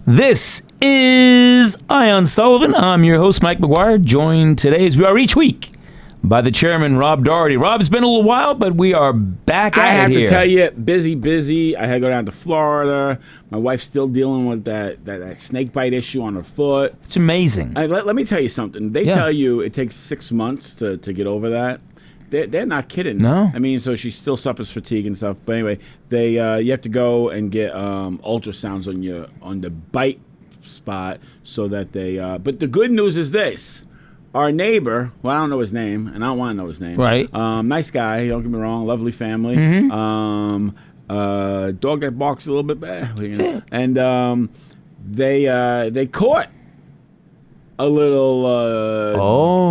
This is Ion Sullivan. I'm your host, Mike McGuire, joined today, as we are each week, by the chairman, Rob Doherty. Rob, it's been a little while, but we are back at it here. I have to tell you, busy. I had to go down to Florida. My wife's still dealing with that snake bite issue on her foot. It's amazing. Let me tell you something. They tell you it takes 6 months to get over that. They're not kidding. No. I mean, so she still suffers fatigue and stuff. But anyway, you have to go and get ultrasounds on the bite spot so that they. But the good news is this: our neighbor, well, I don't know his name, and I don't want to know his name. Right. Nice guy. Don't get me wrong. Lovely family. Mm-hmm. Dog that barks a little bit bad. And they caught a little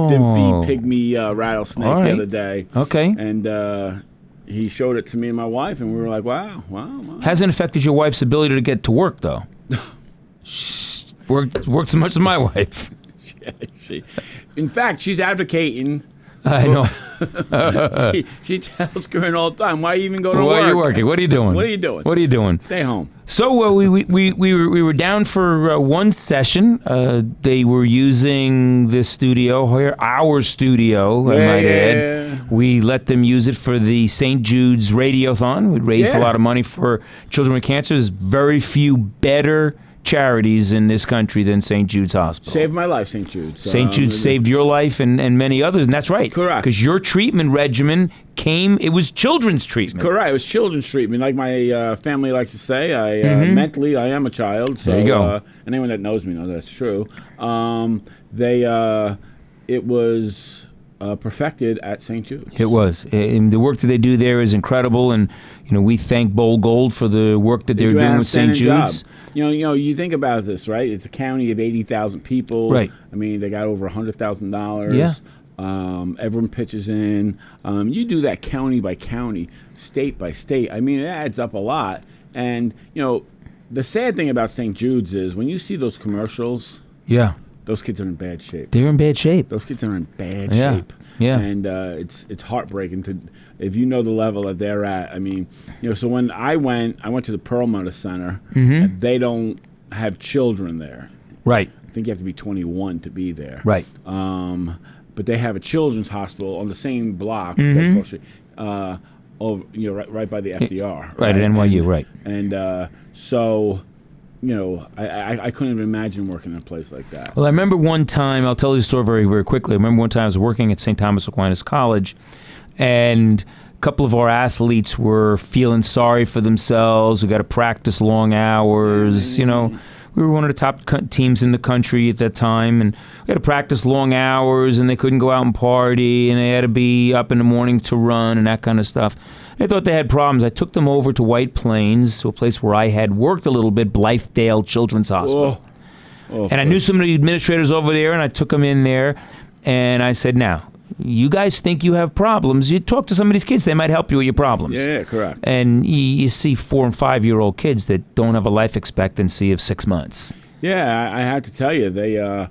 dimpy pygmy rattlesnake the other day. Okay. And he showed it to me and my wife, and we were like, wow. Hasn't affected your wife's ability to get to work, though. Works as much as my wife. In fact, she's advocating. I know. she tells Corinne all the time, why you even go to work? Why are you working? What are you doing? What are you doing? What are you doing? Stay home. So we were down for one session. They were using this studio here, our studio, I might add. We let them use it for the St. Jude's Radiothon. We raised a lot of money for children with cancer. There's very few better charities in this country than St. Jude's Hospital. Saved my life, St. Jude's. St. Jude's saved your life and many others, and that's right. Correct. Because your treatment regimen it was children's treatment. Correct. It was children's treatment. Like my family likes to say, mentally, I am a child. So, there you go. Anyone that knows me knows that's true. It was perfected at St. Jude's. It was. And the work that they do there is incredible, and we thank Bowl Gold for the work that they're doing with St. Jude's. Job. You think about this, right? It's a county of 80,000 people. Right. I mean, they got over $100,000. Yeah. Everyone pitches in. You do that county by county, state by state. I mean, it adds up a lot. And, the sad thing about St. Jude's is when you see those commercials, those kids are in bad shape. They're in bad shape. Those kids are in bad shape. Yeah. And it's heartbreaking if you know the level that they're at. I mean, so when I went to the Perlmutter Center, and they don't have children there. Right. I think you have to be 21 to be there. Right. But they have a children's hospital on the same block, right by the FDR. Right, at NYU, right. And so, I couldn't even imagine working in a place like that. Well, I remember one time, I'll tell you the story very, very quickly. I remember one time I was working at St. Thomas Aquinas College, and a couple of our athletes were feeling sorry for themselves. We got to practice long hours, We were one of the top teams in the country at that time, and we had to practice long hours, and they couldn't go out and party, and they had to be up in the morning to run and that kind of stuff. They thought they had problems. I took them over to White Plains, to a place where I had worked a little bit, Blythedale Children's Hospital. And I knew some of the administrators over there, and I took them in there, and I said, now, you guys think you have problems. You talk to some of these kids, they might help you with your problems. Yeah, correct. And you see 4 and 5-year-old kids that don't have a life expectancy of 6 months. Yeah, I have to tell you, the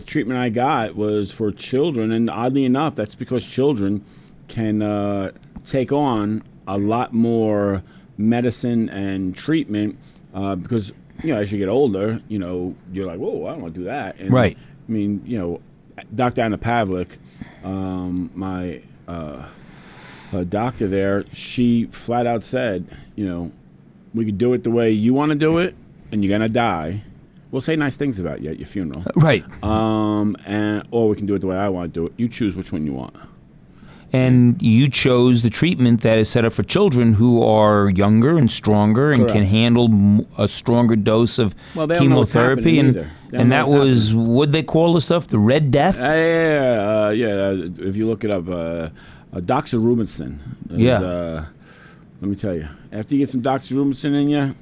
treatment I got was for children, and oddly enough, that's because children can take on a lot more medicine and treatment because, as you get older, you're like, whoa, I don't want to do that. And, right. I mean, Dr. Anna Pavlik, my doctor there, she flat out said, we could do it the way you want to do it, and you're going to die. We'll say nice things about you at your funeral. Right. Or we can do it the way I want to do it. You choose which one you want. And you chose the treatment that is set up for children who are younger and stronger and can handle a stronger dose of chemotherapy. And that was, what they call the stuff, the Red Death? Yeah. If you look it up, doxorubicin. Let me tell you, after you get some doxorubicin in you,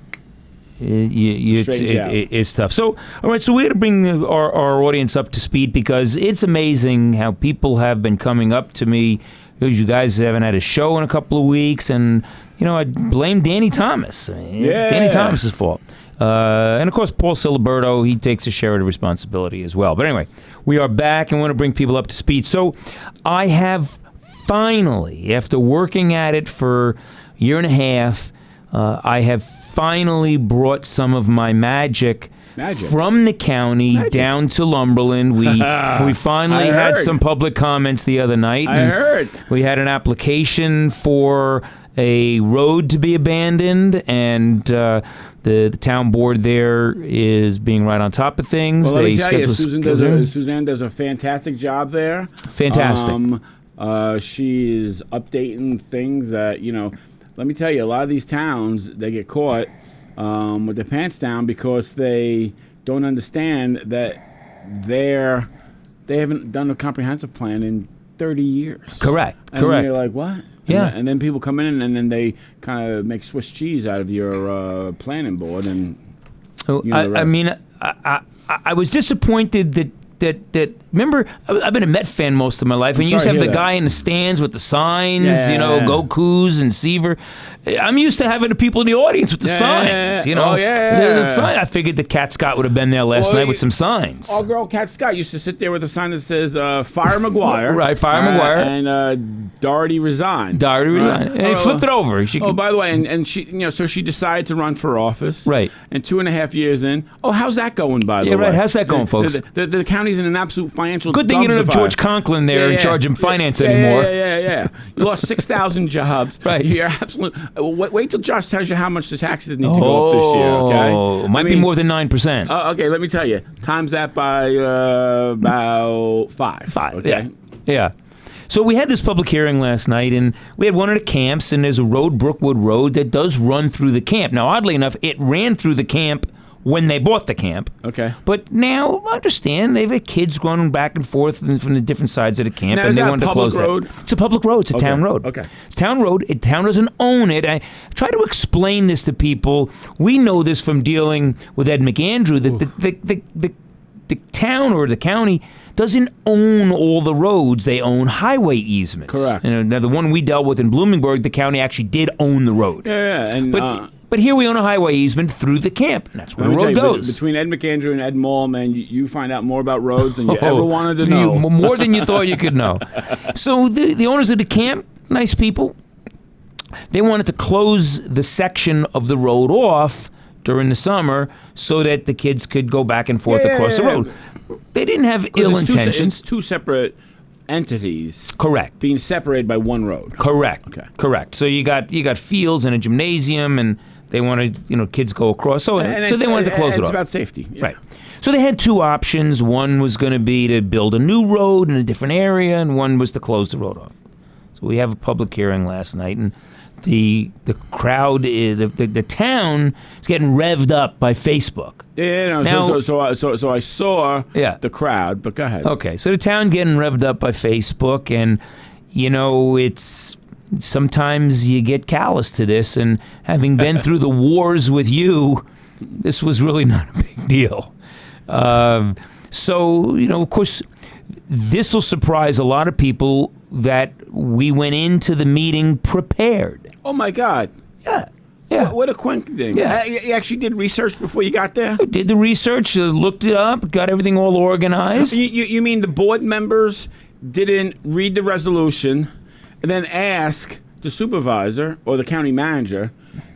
it's tough. So, all right, so we got to bring our audience up to speed because it's amazing how people have been coming up to me because you guys haven't had a show in a couple of weeks, and I blame Danny Thomas. It's Danny Thomas's fault. And of course, Paul Siliberto, he takes a share of the responsibility as well. But anyway, we are back and want to bring people up to speed. So I have finally, after working at it for a year and a half, I have finally brought some of my magic from the county down to Lumberland. We finally had some public comments the other night. I heard. We had an application for a road to be abandoned, and the town board there is being right on top of things. Well, let me tell you, Suzanne does a fantastic job there. Fantastic. She is updating things that, let me tell you, a lot of these towns, they get caught with their pants down because they don't understand that they haven't done a comprehensive plan in 30 years. Correct. And Correct. you're like, what? Yeah. And then people come in and then they kind of make Swiss cheese out of your planning board. And I was disappointed that remember, I've been a Met fan most of my life, and you used to have the guy in the stands with the signs, go Cougs and Seaver. I'm used to having the people in the audience with the signs, The sign. I figured that Cat Scott would have been there last night with some signs. Our girl Cat Scott used to sit there with a sign that says "Fire McGuire." Right, Fire McGuire. And Doherty resigned. And he flipped it over. By the way, and she, so she decided to run for office. Right. And 2.5 years in, how's that going, by the way? Yeah, right. How's that going, folks? The county's in an absolute financial good thing you don't have George Conklin there in charge of finance anymore. Yeah. You lost 6,000 jobs. Right. You're absolute. Wait till Josh tells you how much the taxes need to go up this year. Okay. Might be more than 9%. Okay, let me tell you. Times that by about 5. 5. Okay. Yeah. So we had this public hearing last night, and we had one of the camps, and there's a road, Brookwood Road, that does run through the camp. Now, oddly enough, it ran through the camp when they bought the camp. Okay. But now, understand, they've had kids going back and forth from the different sides of the camp, now, and they that wanted to close road? that. It's a public road. It's a town road. Okay. It's a town road. Town doesn't own it. I try to explain this to people. We know this from dealing with Ed McAndrew, that the town or the county doesn't own all the roads. They own highway easements. Correct. Now, the one we dealt with in Bloomingburg, the county actually did own the road. Yeah. And But here we own a highway easement through the camp. And that's where the road goes. Between Ed McAndrew and Ed Mall, man, you find out more about roads than you ever wanted to know. More than you thought you could know. So the owners of the camp, nice people, they wanted to close the section of the road off during the summer so that the kids could go back and forth across the road. They didn't have ill intentions. It's two separate entities. Correct. Being separated by one road. Correct. Okay. Correct. So you got fields and a gymnasium, and they wanted kids go across. So they wanted to close it off. It's about safety. Yeah. Right. So they had two options. One was going to be to build a new road in a different area, and one was to close the road off. So we have a public hearing last night, and the crowd, the town is getting revved up by Facebook. Yeah, Now, so I saw the crowd, but go ahead. Okay, so the town getting revved up by Facebook, and it's sometimes you get callous to this, and having been through the wars with you, this was really not a big deal. So of course, this will surprise a lot of people that we went into the meeting prepared. Oh my God! Yeah. What a quink thing. Yeah. You actually did research before you got there? I did the research, looked it up, got everything all organized. You mean the board members didn't read the resolution and then ask the supervisor or the county manager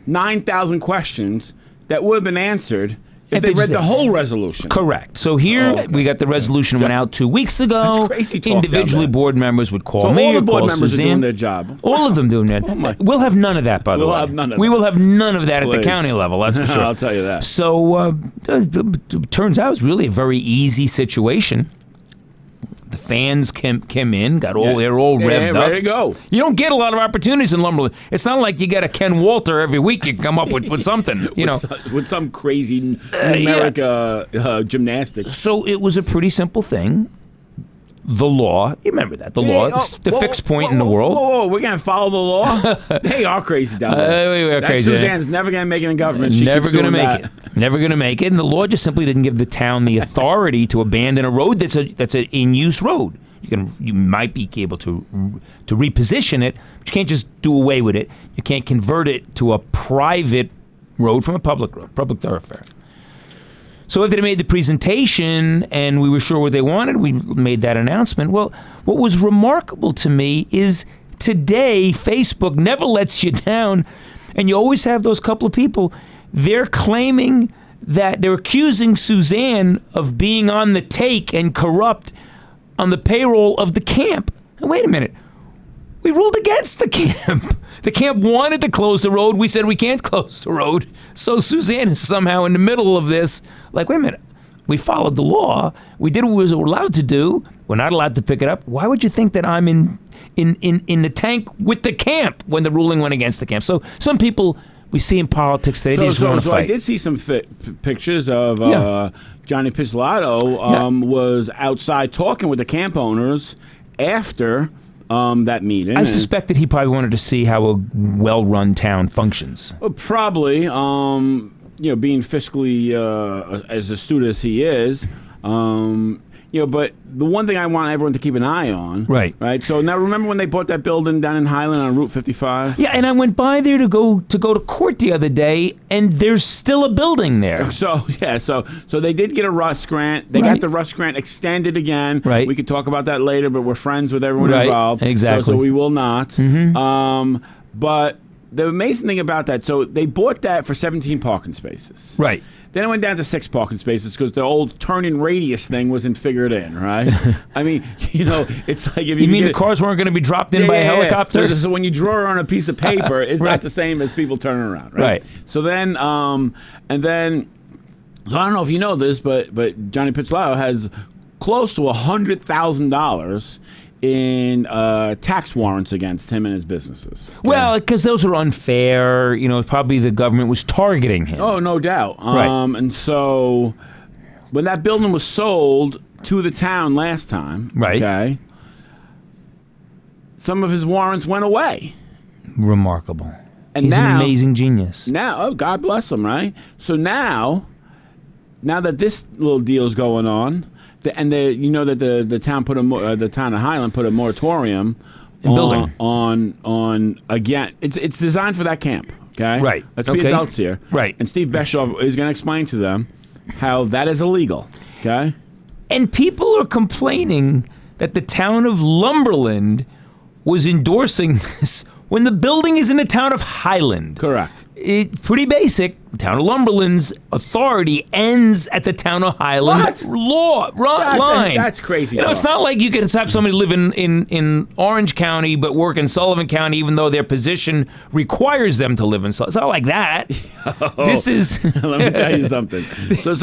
9,000 questions that would have been answered if they read the whole resolution? Correct. So here we got the resolution went out 2 weeks ago. That's crazy talk individually, down there. board members would call me all the or board call members Suzanne. are doing their job. All of them doing that. We'll have none of that, by the way. We'll have none of we that. will have none of that at Please. the county level. That's for sure. I'll tell you that. So turns out it was really a very easy situation. The fans came in, they were all revved up. Ready to go. You don't get a lot of opportunities in Lumberland. It's not like you get a Ken Walter every week. You come up with something, with some crazy numeric gymnastics. So it was a pretty simple thing. The law, you remember that, the law, the fixed point in the world. Whoa, we're going to follow the law? They are crazy down there. We are crazy. Suzanne's never going to make it in government. Never going to make it. Never going to make it. And the law just simply didn't give the town the authority to abandon a road that's an in-use road. You might be able to reposition it, but you can't just do away with it. You can't convert it to a private road from a public road, public thoroughfare. So after they made the presentation and we were sure what they wanted, we made that announcement. Well, what was remarkable to me is today Facebook never lets you down. And you always have those couple of people, they're claiming that they're accusing Suzanne of being on the take and corrupt on the payroll of the camp. And wait a minute. We ruled against the camp. The camp wanted to close the road. We said we can't close the road. So Suzanne is somehow in the middle of this. Like, wait a minute. We followed the law. We did what we were allowed to do. We're not allowed to pick it up. Why would you think that I'm in the tank with the camp when the ruling went against the camp? So some people we see in politics today, they just want to fight. I did see some pictures of Johnny Pizzolatto was outside talking with the camp owners after that meeting. I suspect that he probably wanted to see how a well-run town functions. Probably, being fiscally as astute as he is, but the one thing I want everyone to keep an eye on, right? So now, remember when they bought that building down in Highland on Route 55? Yeah, and I went by there to go to court the other day, and there's still a building there. So they did get a Russ grant. They got the Russ grant extended again. Right. We could talk about that later, but we're friends with everyone involved. Exactly. So we will not. But the amazing thing about that, so they bought that for 17 parking spaces. Right. Then it went down to 6 parking spaces because the old turning radius thing wasn't figured in, right? I mean, it's like if you mean the cars weren't going to be dropped in by a helicopter? So when you draw on a piece of paper, it's not the same as people turning around, right? So then, so I don't know if you know this, but Johnny Pizzolatto has close to $100,000 in tax warrants against him and his businesses. Okay? Well, because those are unfair. Probably the government was targeting him. Oh, no doubt. And so when that building was sold to the town last time, okay, some of his warrants went away. Remarkable. And he's now, an amazing genius. Now, God bless him, right? So now that this little deal's going on, and that the town the town of Highland put a moratorium on again. It's designed for that camp. Okay, right. Let's be adults here. Right. And Steve Beshoff is going to explain to them how that is illegal. Okay. And people are complaining that the town of Lumberland was endorsing this when the building is in the town of Highland. Correct. It's pretty basic. The town of Lumberland's authority ends at the town of Highland line. That's crazy. It's not like you could have somebody live in Orange County but work in Sullivan County, even though their position requires them to live in Sullivan. It's not like that. This is. Let me tell you something. So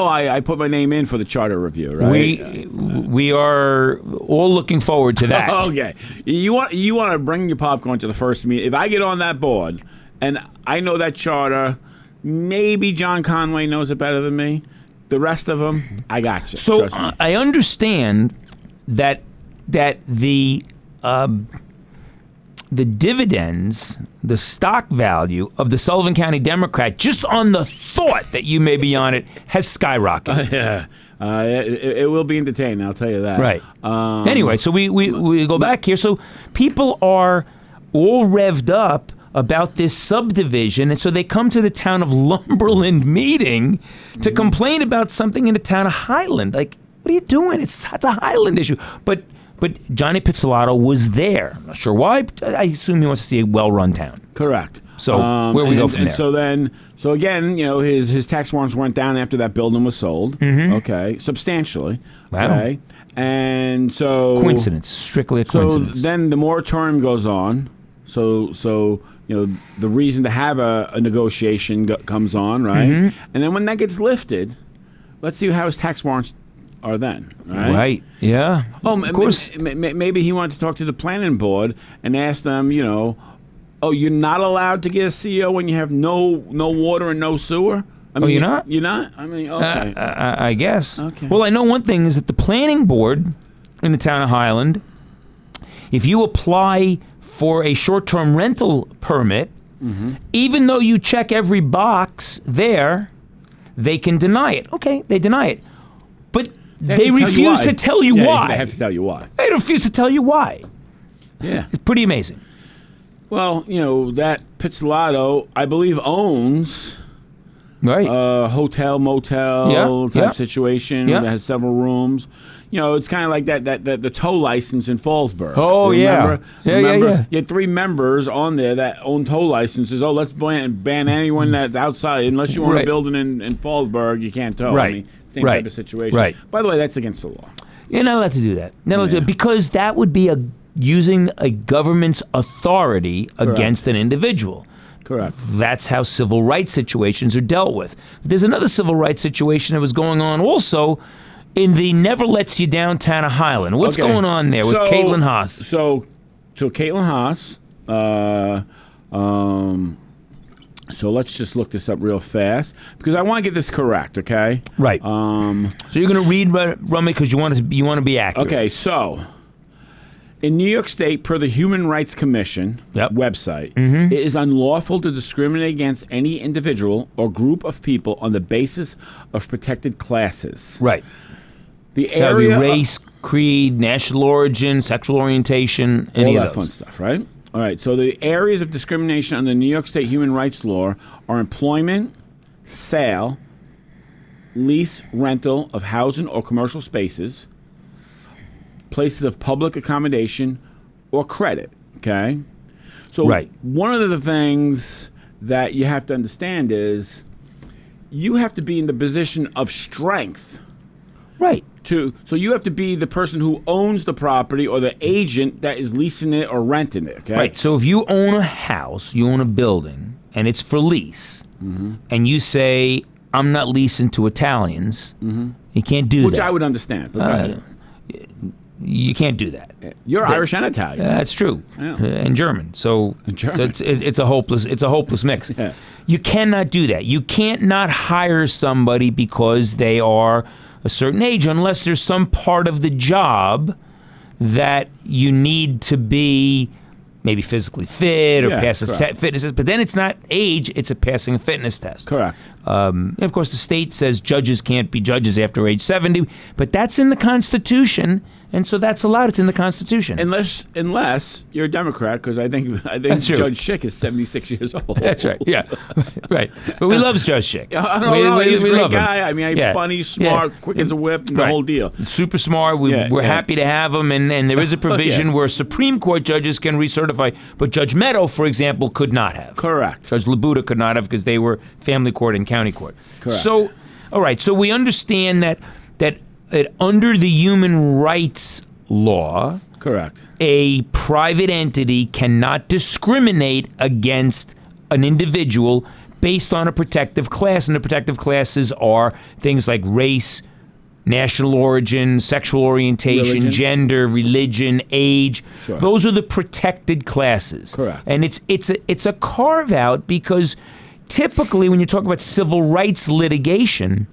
I put my name in for the charter review, right? We are all looking forward to that. Okay. You want to bring your popcorn to the first meeting. If I get on that board. And I know that charter. Maybe John Conway knows it better than me. The rest of them, I got you. So I understand that the dividends, the stock value of the Sullivan County Democrat, just on the thought that you may be on it, has skyrocketed. It will be entertaining, I'll tell you that. Right. Anyway, so we go back here. So people are all revved up about this subdivision, and so they come to the town of Lumberland meeting to complain about something in the town of Highland. Like, what are you doing? It's a Highland issue. But Johnny Pizzolatto was there. I'm not sure why. But I assume he wants to see a well-run town. Correct. So where we go from there? So again, his tax warrants went down after that building was sold. Mm-hmm. Okay, substantially. Wow. Okay, and so coincidence, strictly a coincidence. So then the moratorium goes on. So the reason to have a negotiation comes on, right? Mm-hmm. And then when that gets lifted, let's see how his tax warrants are then, right? Right, yeah. Oh, of course. Maybe he wanted to talk to the planning board and ask them, you're not allowed to get a CO when you have no water and no sewer? I mean, you're not? You're not? I mean, okay. I guess. Okay. Well, I know one thing is that the planning board in the town of Highland, if you apply for a short-term rental permit, mm-hmm. even though you check every box there, they can deny it. Okay, they deny it. But they refuse to tell you why. They have to tell you why. They refuse to tell you why. Yeah. It's pretty amazing. Well, that Pizzolatto, I believe, owns a hotel, motel type situation that has several rooms. it's kind of like the tow license in Fallsburg. Oh, yeah. Remember? Yeah. You had 3 members on there that own tow licenses. Oh, let's ban anyone that's outside. Unless you own a building in Fallsburg, you can't tow. Right. I mean, same type of situation. Right. By the way, that's against the law. You're not allowed to do that. Not allowed to do it, because that would be using a government's authority against an individual. Correct. That's how civil rights situations are dealt with. There's another civil rights situation that was going on also in the Never Lets You Down town of Highland. What's going on there with Caitlin Haas? So Caitlin Haas, so let's just look this up real fast because I want to get this correct, okay? Right. So you're going to read Rummy because you want to be accurate. Okay, so in New York State, per the Human Rights Commission website, it is unlawful to discriminate against any individual or group of people on the basis of protected classes. Right. The area that would be race, creed, national origin, sexual orientation, any all of that those. fun stuff, right? All right, so the areas of discrimination under New York State human rights law are employment, sale, lease, rental of housing or commercial spaces, places of public accommodation, or credit, okay? So one of the things that you have to understand is you have to be in the position of strength. Right. So you have to be the person who owns the property or the agent that is leasing it or renting it, okay? Right. So if you own a house, you own a building, and it's for lease, and you say, I'm not leasing to Italians, you can't do that. Which I would understand. You can't do that. You're Irish and Italian. That's true. Yeah. And German. So it's a hopeless mix. Yeah. You cannot do that. You can't not hire somebody because they are a certain age unless there's some part of the job that you need to be maybe physically fit or pass a fitness test. But then it's not age, it's passing a fitness test. Correct. And of course, the state says judges can't be judges after age 70, but that's in the Constitution, and so that's allowed. It's in the Constitution. Unless you're a Democrat, because I think Judge Schick is 76 years old. That's right. Yeah, right. But we love Judge Schick. He's a great love guy. him. I mean, funny, smart, quick as a whip, the whole deal. Super smart. We're happy to have him, and there is a provision where Supreme Court judges can recertify, but Judge Meadow, for example, could not have. Correct. Judge Labuda could not have because they were family court and county court. Correct. So, all right. So we understand that under the human rights law, correct, a private entity cannot discriminate against an individual based on a protective class, and the protective classes are things like race, national origin, sexual orientation, gender, religion, age. Sure. Those are the protected classes. Correct. And it's a carve out because typically when you talk about civil rights litigation,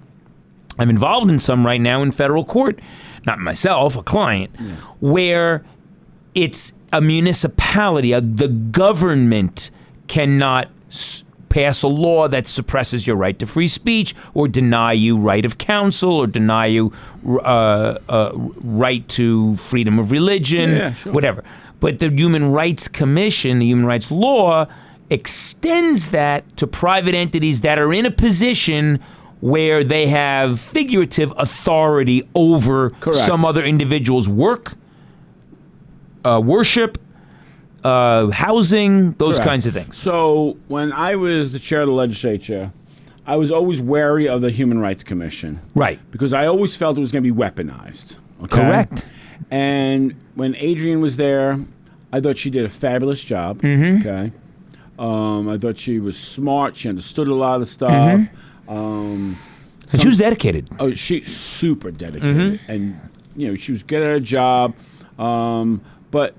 I'm involved in some right now in federal court, not myself, a client, where it's a municipality, the government cannot pass a law that suppresses your right to free speech or deny you right of counsel or deny you right to freedom of religion, whatever. But the Human Rights Commission, the human rights law, extends that to private entities that are in a position where they have figurative authority over some other individual's work, worship, housing, those kinds of things. So when I was the chair of the legislature, I was always wary of the Human Rights Commission. Right. Because I always felt it was going to be weaponized. Okay? Correct. And when Adrienne was there, I thought she did a fabulous job. Okay. I thought she was smart. She understood a lot of stuff. And she was dedicated. Oh, she's super dedicated. And, she was good at her job. But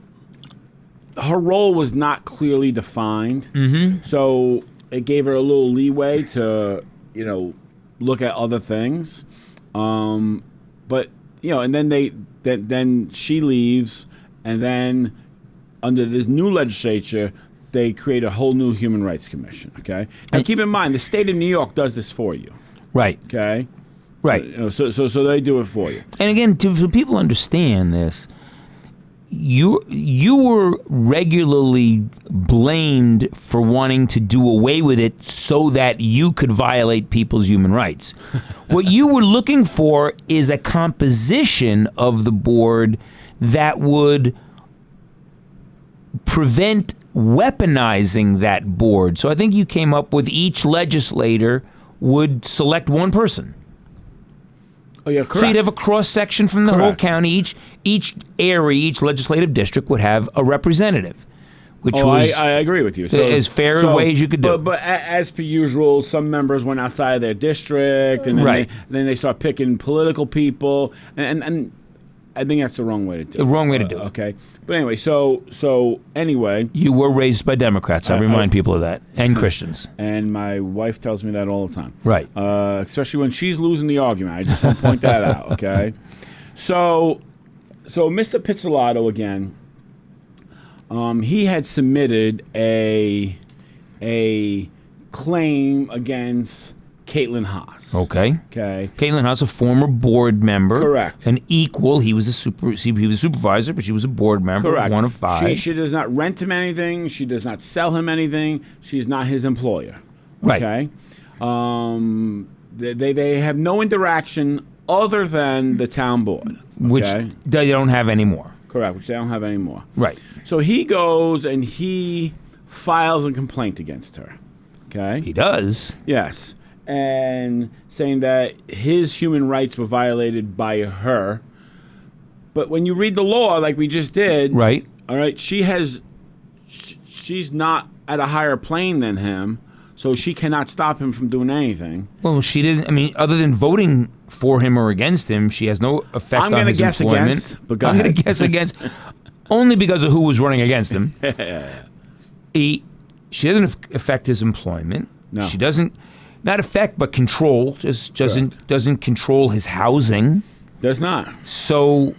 her role was not clearly defined. So it gave her a little leeway to, look at other things. But, and then then she leaves. And then under this new legislature, they create a whole new Human Rights Commission, okay? And keep in mind, the state of New York does this for you. Right. Okay? Right. So they do it for you. And again, for people understand this, you were regularly blamed for wanting to do away with it so that you could violate people's human rights. What you were looking for is a composition of the board that would prevent weaponizing that board. So I think you came up with each legislator would select one person. Oh, yeah, correct. So you'd have a cross-section from the whole county. Each area, each legislative district would have a representative, which was I agree with you. So, as fair a way as you could do. But as per usual, some members went outside of their district, and then they start picking political people, and I think that's the wrong way to do it. The wrong way to do it. Okay. But anyway, so anyway. You were raised by Democrats. I remind people of that. And Christians. And my wife tells me that all the time. Right. Especially when she's losing the argument. I just want to point that out, okay? So Mr. Pizzolatto, again, he had submitted a claim against Caitlin Haas. Okay. Okay. Caitlin Haas, a former board member. Correct. An equal. He was a supervisor, but she was a board member. Correct. One of 5. She does not rent him anything. She does not sell him anything. She's not his employer. Right. Okay. They have no interaction other than the town board. Okay? Which they don't have anymore. Correct. Which they don't have anymore. Right. So he goes and he files a complaint against her. Okay. He does. Yes. And saying that his human rights were violated by her. But when you read the law, like we just did, right? All right, she's not at a higher plane than him, so she cannot stop him from doing anything. Well, she didn't. I mean, other than voting for him or against him, she has no effect on his employment. Against, but I'm going to guess against, only because of who was running against him. She doesn't affect his employment. No. She doesn't. Not affect, but control. Just doesn't control his housing. Does not. So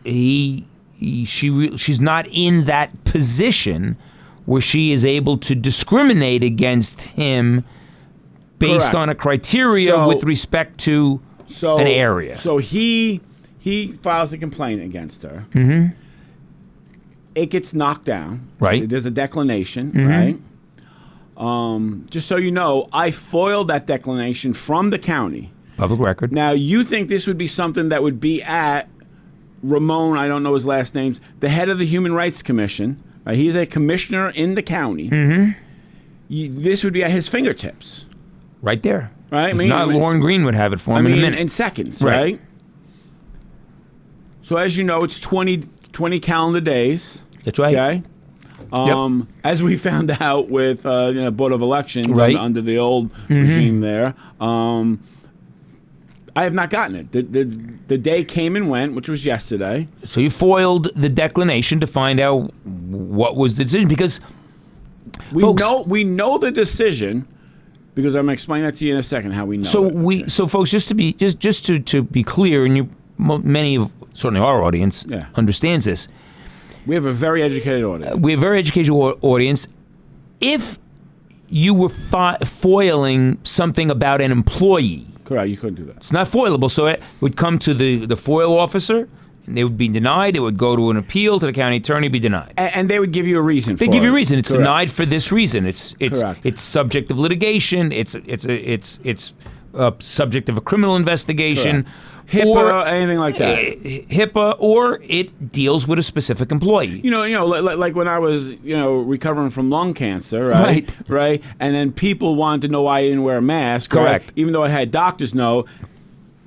she's not in that position where she is able to discriminate against him based on a criteria with respect to an area. So he files a complaint against her. Mm-hmm. It gets knocked down. Right. There's a declination. Mm-hmm. Right. Just so you know, I foiled that declination from the county. Public record. Now, you think this would be something that would be at Ramon, I don't know his last name, the head of the Human Rights Commission. Right? He's a commissioner in the county. Mm-hmm. This would be at his fingertips. Right there. Right? If not, Lauren Green would have it for him in a minute. In seconds, right? So as you know, it's 20 calendar days. That's right. Okay? As we found out with Board of Elections under the old regime there, I have not gotten it. The day came and went, which was yesterday. So you foiled the declination to find out what was the decision, because we know the decision, because I'm going to explain that to you in a second how we know. So folks, just to be clear, and many of certainly our audience understands this. We have a very educated audience. We have a very educated audience. If you were foiling something about an employee, correct, you couldn't do that. It's not foilable. So it would come to the FOIL officer, and they would be denied. It would go to an appeal to the county attorney, be denied. And they would give you a reason for it. They give you a reason. It's correct. denied for this reason. It's subject of litigation. It's subject of a criminal investigation. Correct. HIPAA, anything like that. HIPAA, or it deals with a specific employee. Like when I was, recovering from lung cancer, right? Right. And then people wanted to know why I didn't wear a mask. Correct. Right? Even though I had doctors know.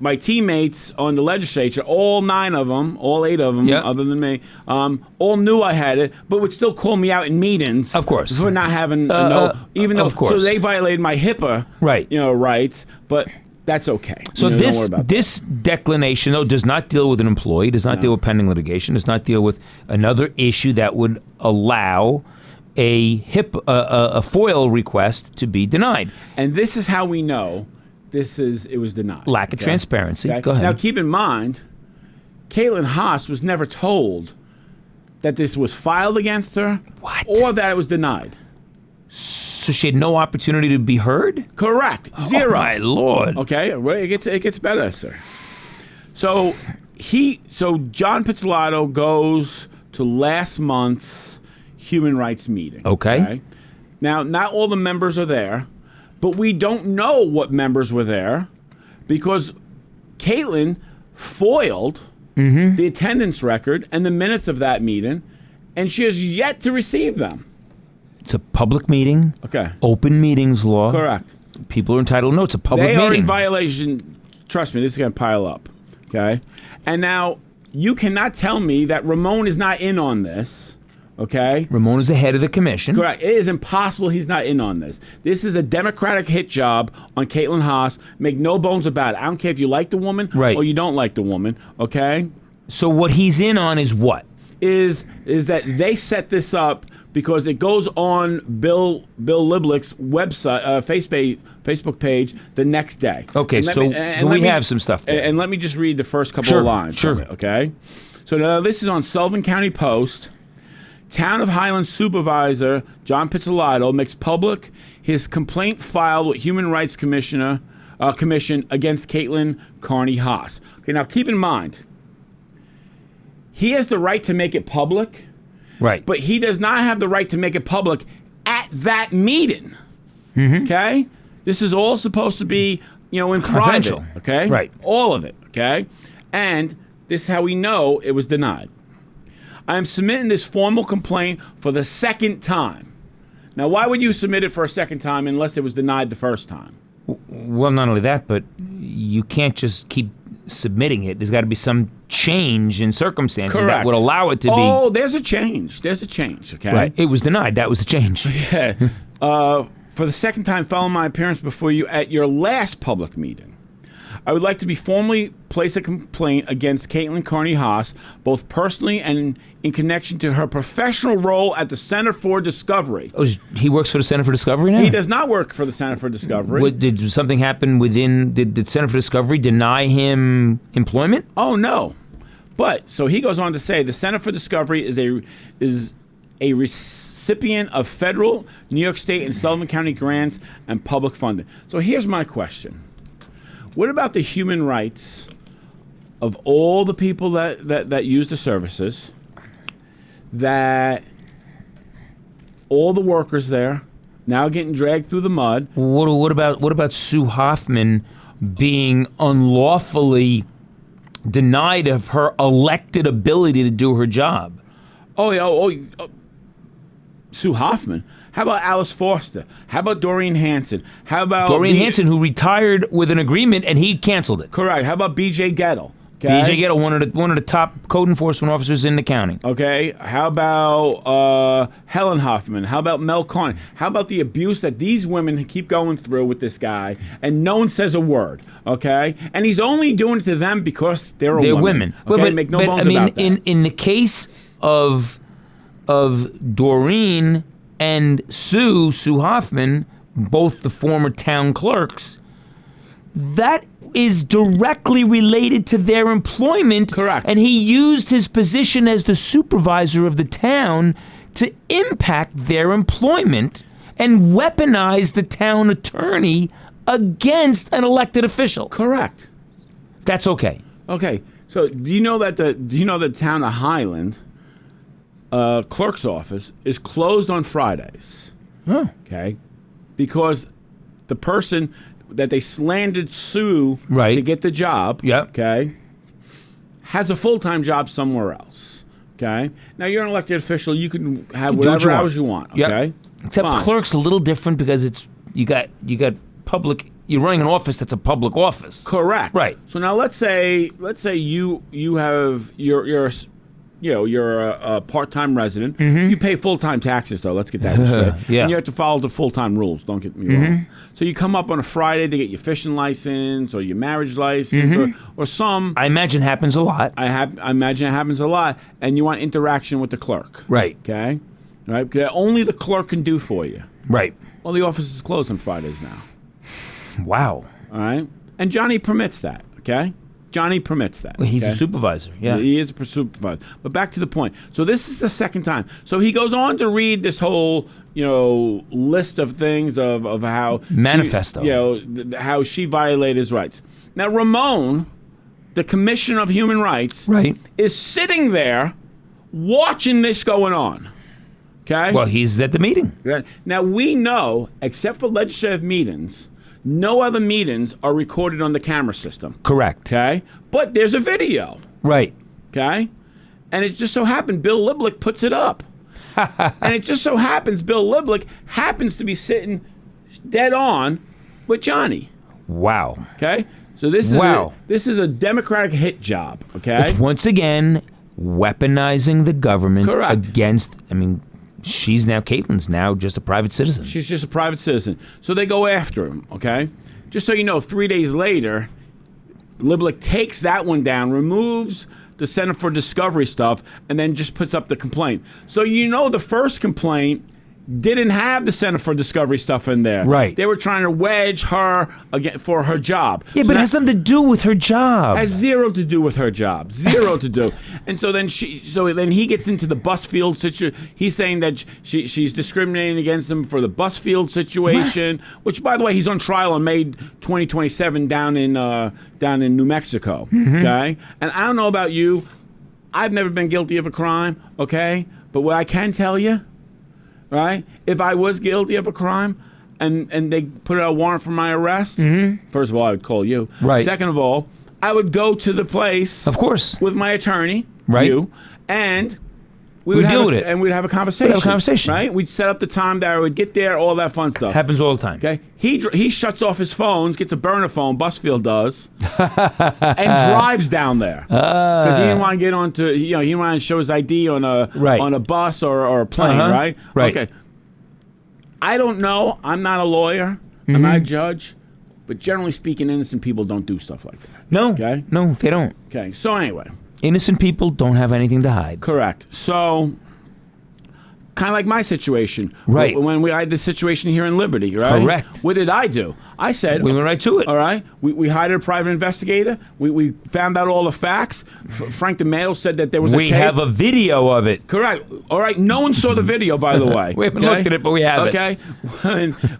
My teammates on the legislature, all 9 of them, all 8 of them, other than me, all knew I had it, but would still call me out in meetings. Of course. For not having even though. Of course. So they violated my HIPAA, rights, but. That's okay. So this declination, though, does not deal with an employee, does not deal with pending litigation, does not deal with another issue that would allow a FOIL request to be denied. And this is how we know it was denied. Lack of transparency. Okay? Go ahead. Now, keep in mind, Caitlin Haas was never told that this was filed against her or that it was denied. So she had no opportunity to be heard? Correct. 0. Oh, my Lord. Okay, well, it gets better, sir. So John Pizzolatto goes to last month's human rights meeting. Okay. Now, not all the members are there, but we don't know what members were there because Caitlin foiled the attendance record and the minutes of that meeting, and she has yet to receive them. It's a public meeting. Okay. Open meetings law. Correct. People are entitled to know it's a public They meeting. are in violation. Trust me, this is going to pile up. Okay? And now, you cannot tell me that Ramon is not in on this. Okay? Ramon is the head of the commission. Correct. It is impossible he's not in on this. This is a Democratic hit job on Caitlin Haas. Make no bones about it. I don't care if you like the woman or you don't like the woman. Okay? So what he's in on is what? Is that they set this up because it goes on Bill Lieblich's website, Facebook page the next day. Okay, so we have some stuff there. And let me just read the first couple of lines. Sure. From it, okay? So now this is on Sullivan County Post. Town of Highlands Supervisor John Pizzolatto makes public his complaint filed with Human Rights Commission against Caitlin Carney Haas. Okay, now keep in mind, he has the right to make it public. Right. But he does not have the right to make it public at that meeting. Okay? This is all supposed to be, in private. Okay? Right. All of it. Okay? And this is how we know it was denied. I am submitting this formal complaint for the second time. Now, why would you submit it for a second time unless it was denied the first time? Well, not only that, but you can't just keep submitting it. There's got to be some change in circumstances that would allow it to be. Oh, there's a change. There's a change, okay? Right. It was denied. That was the change. Yeah. For the second time following my appearance before you at your last public meeting, I would like to be formally place a complaint against Caitlin Carney Haas, both personally and in connection to her professional role at the Center for Discovery. Oh, he works for the Center for Discovery now? He does not work for the Center for Discovery. Did something happen within? Did the Center for Discovery deny him employment? Oh, no. But, so he goes on to say, the Center for Discovery is a recipient of federal, New York State, and Sullivan County grants and public funding. So here's my question. What about the human rights of all the people that use the services, that all the workers there now getting dragged through the mud? What about Sue Hoffman being unlawfully denied of her elected ability to do her job? Oh, Sue Hoffman. How about Alice Foster? How about Doreen Hansen? How about Doreen Hansen, who retired with an agreement and he canceled it? Correct. How about B.J. Gettle? Okay. B.J. Gettle, one of the top code enforcement officers in the county. Okay. How about Helen Hoffman? How about Mel Carney? How about the abuse that these women keep going through with this guy, and no one says a word? Okay. And he's only doing it to them because they're women. Okay. But, make no bones about that. In the case of Doreen and Sue Hoffman, both the former town clerks, that is directly related to their employment. Correct. And he used his position as the supervisor of the town to impact their employment and weaponize the town attorney against an elected official. Correct. That's okay. Okay. So do you know that the town of Highland clerk's office is closed on Fridays? Huh. Okay. Because the person that they slandered Sue Right. to get the job, Yep. okay, has a full-time job somewhere else. Okay. Now you're an elected official. You can have You do what whatever you want. hours you want. Yep. Okay. Except Fine. for clerks, a little different because it's you got public. You're running an office that's a public office. Correct. Right. So now let's say you have you're a part-time resident. You pay full-time taxes though. Let's get that straight. Yeah. And you have to follow the full-time rules. Don't get me wrong. So you come up on a Friday to get your fishing license or your marriage license or some. I imagine happens a lot. I imagine it happens a lot, and you want interaction with the clerk. Right. Okay. Right. Because only the clerk can do for you. Right. Well, the office is closed on Fridays now. Wow. All right. And Johnny permits that. Okay. Johnny permits that. Well, he's okay? a supervisor. Yeah. He is a supervisor. But back to the point. So this is the second time. So he goes on to read this whole, list of things of how manifesto. How she violated his rights. Now Ramon, the Commissioner of Human Rights, Right. is sitting there watching this going on. Okay? Well, he's at the meeting. Now, we know, except for legislative meetings, no other meetings are recorded on the camera system. Correct. Okay? But there's a video. Right. Okay? And it just so happened Bill Liblick puts it up. And it just so happens Bill Liblick happens to be sitting dead on with Johnny. Wow. Okay? So this is a Democratic hit job, okay? It's once again weaponizing the government against, Caitlin's now just a private citizen. She's just a private citizen. So they go after him, okay? Just so you know, 3 days later, Liblick takes that one down, removes the Center for Discovery stuff, and then just puts up the complaint. So you know the first complaint didn't have the Center for Discovery stuff in there. Right. They were trying to wedge her again for her job. Yeah, so but it has nothing to do with her job. Has zero to do with her job. Zero to do. And so then he gets into the Busfield situation. He's saying that she's discriminating against him for the Busfield situation, which, by the way, he's on trial on May 2027 down in New Mexico. Mm-hmm. Okay? And I don't know about you. I've never been guilty of a crime, okay? But what I can tell you, right? If I was guilty of a crime and they put out a warrant for my arrest, first of all, I would call you. Right. Second of all, I would go to the place. Of course. With my attorney, right. you, and we'd deal with it. And we'd have a conversation. Right? We'd set up the time that I would get there, all that fun stuff. Happens all the time. Okay. He shuts off his phones, gets a burner phone, Busfield does, and drives down there. Because he didn't want to get onto, he didn't want to show his ID on a bus or a plane, right? Right. Okay. I don't know. I'm not a lawyer. I'm not a judge. But generally speaking, innocent people don't do stuff like that. No. Okay? No, they don't. Okay. So anyway. Innocent people don't have anything to hide. Correct. So, kind of like my situation. Right. When we had this situation here in Liberty, right? Correct. What did I do? I said... We went right to it. All right. We hired a private investigator. We found out all the facts. Frank DeMato said that there was a tape. We have a video of it. Correct. All right. No one saw the video, by the way. We haven't looked at it, but we have it. Okay.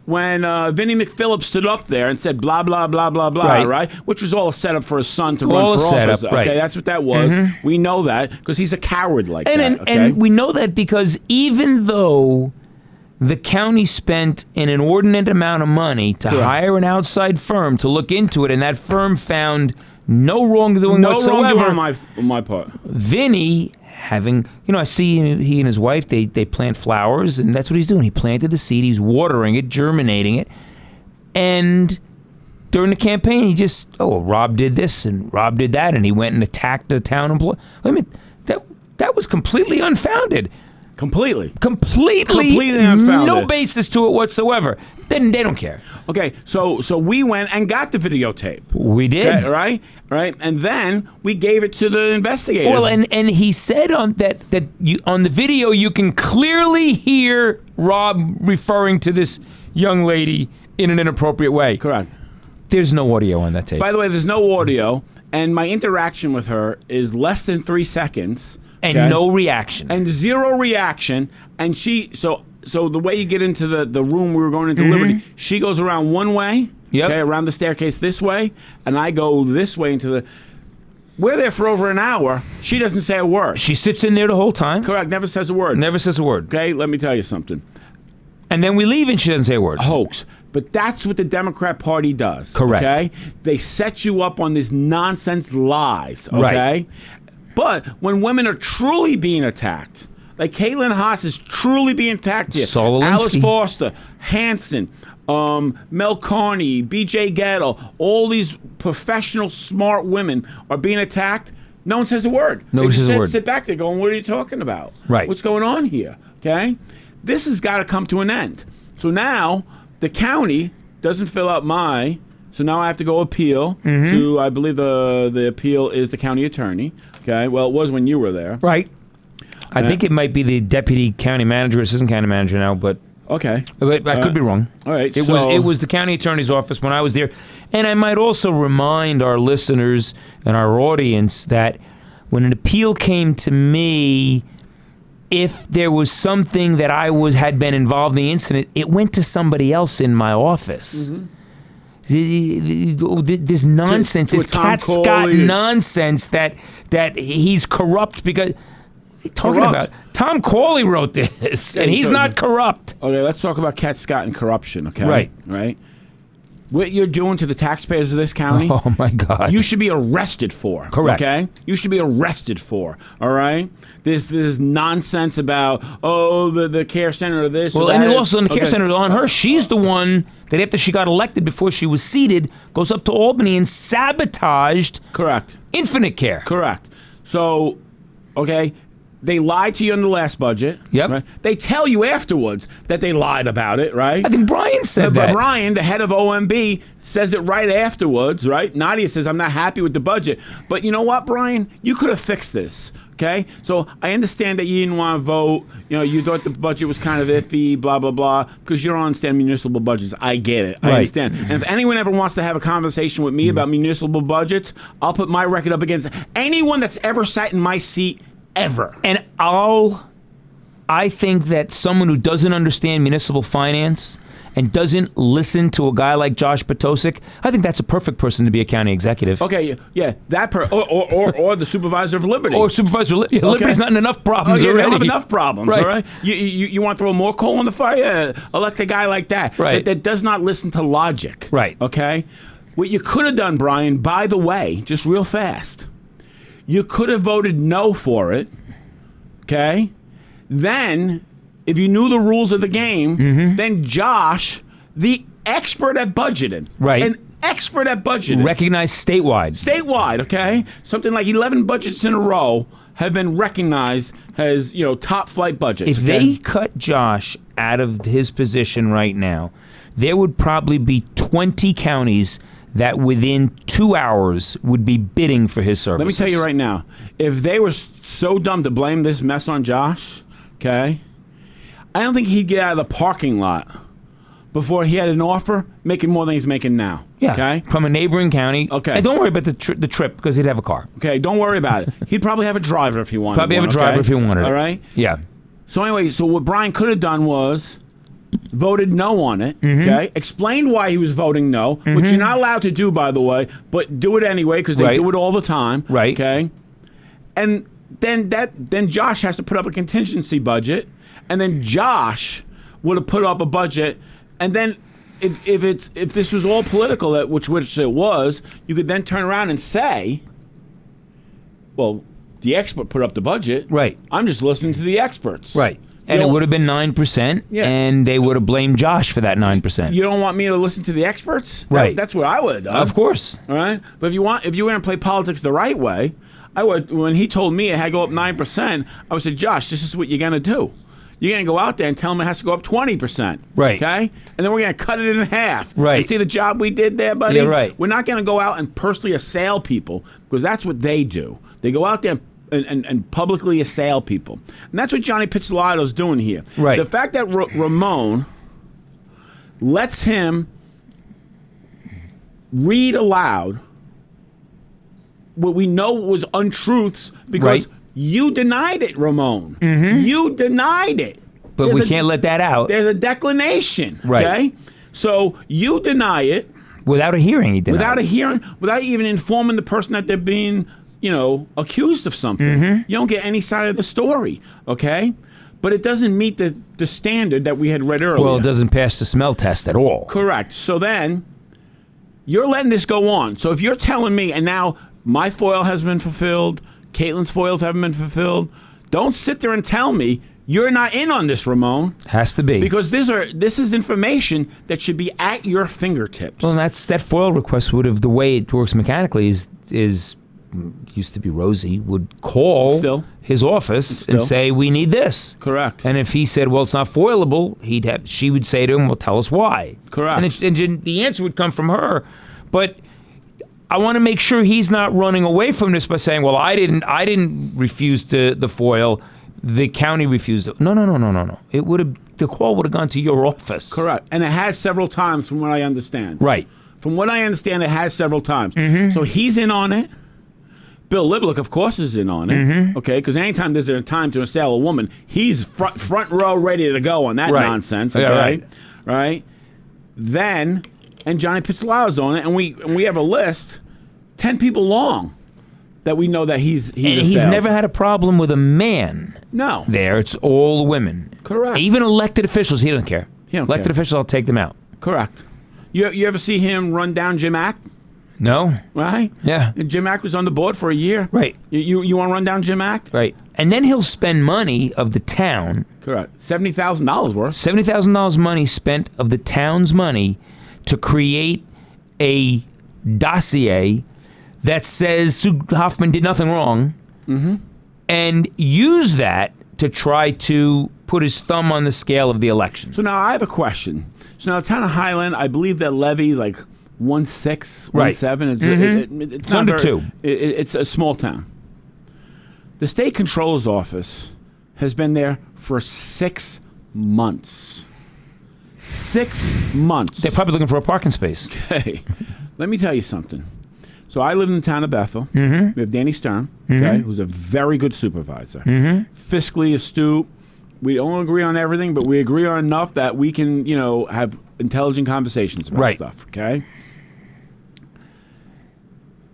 When Vinnie McPhillips stood up there and said blah, blah, blah, blah, blah, right? Which was all a setup for his son to run for office. Setup, right. Okay, that's what that was. We know that because he's a coward like that. Okay? And we know that because even though the county spent an inordinate amount of money to hire an outside firm to look into it, and that firm found no wrongdoing whatsoever. No wrongdoing on my part. Vinny having, I see he and his wife, they plant flowers, and that's what he's doing. He planted the seed, he's watering it, germinating it, and during the campaign, he just, Rob did this and Rob did that, and he went and attacked the town employee. I mean, that was completely unfounded. Completely unfounded. No basis to it whatsoever. Then they don't care. Okay, so we went and got the videotape. We did. Okay, right, and then we gave it to the investigators. Well, and he said on on the video you can clearly hear Rob referring to this young lady in an inappropriate way. Correct. There's no audio on that tape. By the way, there's no audio, and my interaction with her is less than 3 seconds. And no reaction. And zero reaction. And so the way you get into the room we were going into Liberty, she goes around one way, around the staircase this way, and I go this way into the... We're there for over an hour. She doesn't say a word. She sits in there the whole time. Correct. Never says a word. Never says a word. Okay, let me tell you something. And then we leave and she doesn't say a word. A hoax. But that's what the Democrat Party does. Correct. Okay? They set you up on these nonsense lies. Okay? Right. But when women are truly being attacked, like Caitlin Haas is truly being attacked here. Alice Foster, Hanson, Mel Carney, B.J. Gatto, all these professional, smart women are being attacked. No one says a word. Nobody says a word. Sit back there going, what are you talking about? Right. What's going on here? Okay? This has got to come to an end. So now the county doesn't fill out so now I have to go appeal to, I believe the appeal is the county attorney. Okay, well, it was when you were there. Right. I think it might be the deputy county manager, assistant county manager now, but okay, I could be wrong. All right, it was the county attorney's office when I was there, and I might also remind our listeners and our audience that when an appeal came to me, if there was something that had been involved in the incident, it went to somebody else in my office. This nonsense, this Cat Scott nonsense that he's corrupt because you talking Corrupt. about? Tom Cawley wrote this, and he's not corrupt. Okay, let's talk about Cat Scott and corruption, okay? Right. Right? What you're doing to the taxpayers of this county, Oh, my God. you should be arrested for. Correct. Okay? You should be arrested for, all right? This nonsense about, the care center or this Well, or and that. then also in the care Okay. center on her, she's the one that after she got elected, before she was seated, goes up to Albany and sabotaged Correct. Infinite Care. Correct. So, okay, they lied to you in the last budget. Yep. Right? They tell you afterwards that they lied about it, right? I think Brian said But that. Brian, the head of OMB, says it right afterwards, right? Nadia says, I'm not happy with the budget. But you know what, Brian? You could have fixed this, okay? So I understand that you didn't want to vote. You know, you thought the budget was kind of iffy, blah, blah, blah, because you don't understand municipal budgets. I get it. I Right. understand. And if anyone ever wants to have a conversation with me about municipal budgets, I'll put my record up against anyone that's ever sat in my seat ever. And I think that someone who doesn't understand municipal finance and doesn't listen to a guy like Josh Potosik, I think that's a perfect person to be a county executive. Okay, yeah, that or the supervisor of Liberty. Or Supervisor Liberty's not in enough problems They already. don't have enough problems, Right. all right? You want to throw more coal on the fire? Elect a guy like that. Right. That does not listen to logic. Right. Okay? What you could have done, Brian, by the way, just real fast, you could have voted no for it, okay? Then, if you knew the rules of the game, then Josh, the expert at budgeting, Right. an expert at budgeting, Recognized statewide. statewide, okay? Something like 11 budgets in a row have been recognized as, top flight budgets. If okay? they cut Josh out of his position right now, there would probably be 20 counties that within 2 hours would be bidding for his services. Let me tell you right now, if they were so dumb to blame this mess on Josh, okay, I don't think he'd get out of the parking lot before he had an offer making more than he's making now. Yeah, Okay? from a neighboring county. Okay. And don't worry about the trip because he'd have a car. Okay, don't worry about it. He'd probably have a driver if he wanted Probably have one, a driver okay? if he wanted it. All right? Yeah. So anyway, what Brian could have done was voted no on it, Mm-hmm. okay? Explained why he was voting no, which you're not allowed to do, by the way, but do it anyway because they Right. do it all the time. Right. Okay? And then Josh has to put up a contingency budget, and then Josh would have put up a budget, and then if this was all political, which it was, you could then turn around and say, well, the expert put up the budget. Right. I'm just listening to the experts. Right. And You it know- would have been 9%, Yeah. and they would have blamed Josh for that 9%. You don't want me to listen to the experts? Right. That's what I would have done. Of course. All right. But if you were going to play politics the right way, I would. When he told me it had to go up 9%, I would say, Josh, this is what you're going to do. You're going to go out there and tell him it has to go up 20%. Right. Okay? And then we're going to cut it in half. Right. You see the job we did there, buddy? Yeah, right. We're not going to go out and personally assail people because that's what they do. They go out there and publicly assail people. And that's what Johnny Pizzolatto's doing here. Right. The fact that Ramon lets him read aloud what we know was untruths because Right. you denied it, Ramon. You denied it. But There's we a- can't let that out There's a declination. Right. Okay? So you deny it without a hearing. He did without a hearing, without even informing the person that they're being, accused of something. Mm-hmm. You don't get any side of the story. Okay? But it doesn't meet the standard that we had read earlier. Well, it doesn't pass the smell test at all. Correct. So then you're letting this go on. So if you're telling me, and now my foil has been fulfilled, Caitlin's foils haven't been fulfilled, don't sit there and tell me you're not in on this, Ramon. Has to be. Because this is information that should be at your fingertips. Well, that FOIL request would have, the way it works mechanically is used to be Rosie would call Still. his office and Still. say, we need this. Correct. And if he said, well, it's not foilable, she would say to him, well, tell us why. Correct. And the answer would come from her. But I want to make sure he's not running away from this by saying, well, I didn't refuse the FOIL. The county refused it. No. The call would have gone to your office. Correct. And it has several times from what I understand. Right. From what I understand, it has several times. Mm-hmm. So he's in on it. Bill Liblock, of course, is in on it. Mm-hmm. Okay, because anytime there's a time to assail a woman, he's front row ready to go on that Right. nonsense. Yeah, Okay, right. And Johnny Pizzolatto's on it, and we have a list, 10 people long. that we know that he's and a he's salesman. never had a problem with a man No. there. It's all women. Correct. Even elected officials, he doesn't care. He don't Elected care. officials, I'll take them out. Correct. You ever see him run down Jim Ack? No? Right? Yeah. And Jim Ack was on the board for a year. Right. You want to run down Jim Ack? Right. And then he'll spend money of the town, Correct. $70,000 worth. $70,000 money spent of the town's money to create a dossier that says Sue Hoffman did nothing wrong, and use that to try to put his thumb on the scale of the election. So now I have a question. So now the town of Highland, I believe that levy is like 1.6, Right. 1.7. It's not under very- 2. It's a small town. The state controller's office has been there for 6 months. 6 months. They're probably looking for a parking space. Hey, let me tell you something. So I live in the town of Bethel. We have Danny Stern, okay, who's a very good supervisor. Fiscally astute. We don't agree on everything, but we agree on enough that we can, have intelligent conversations about Right. stuff, okay?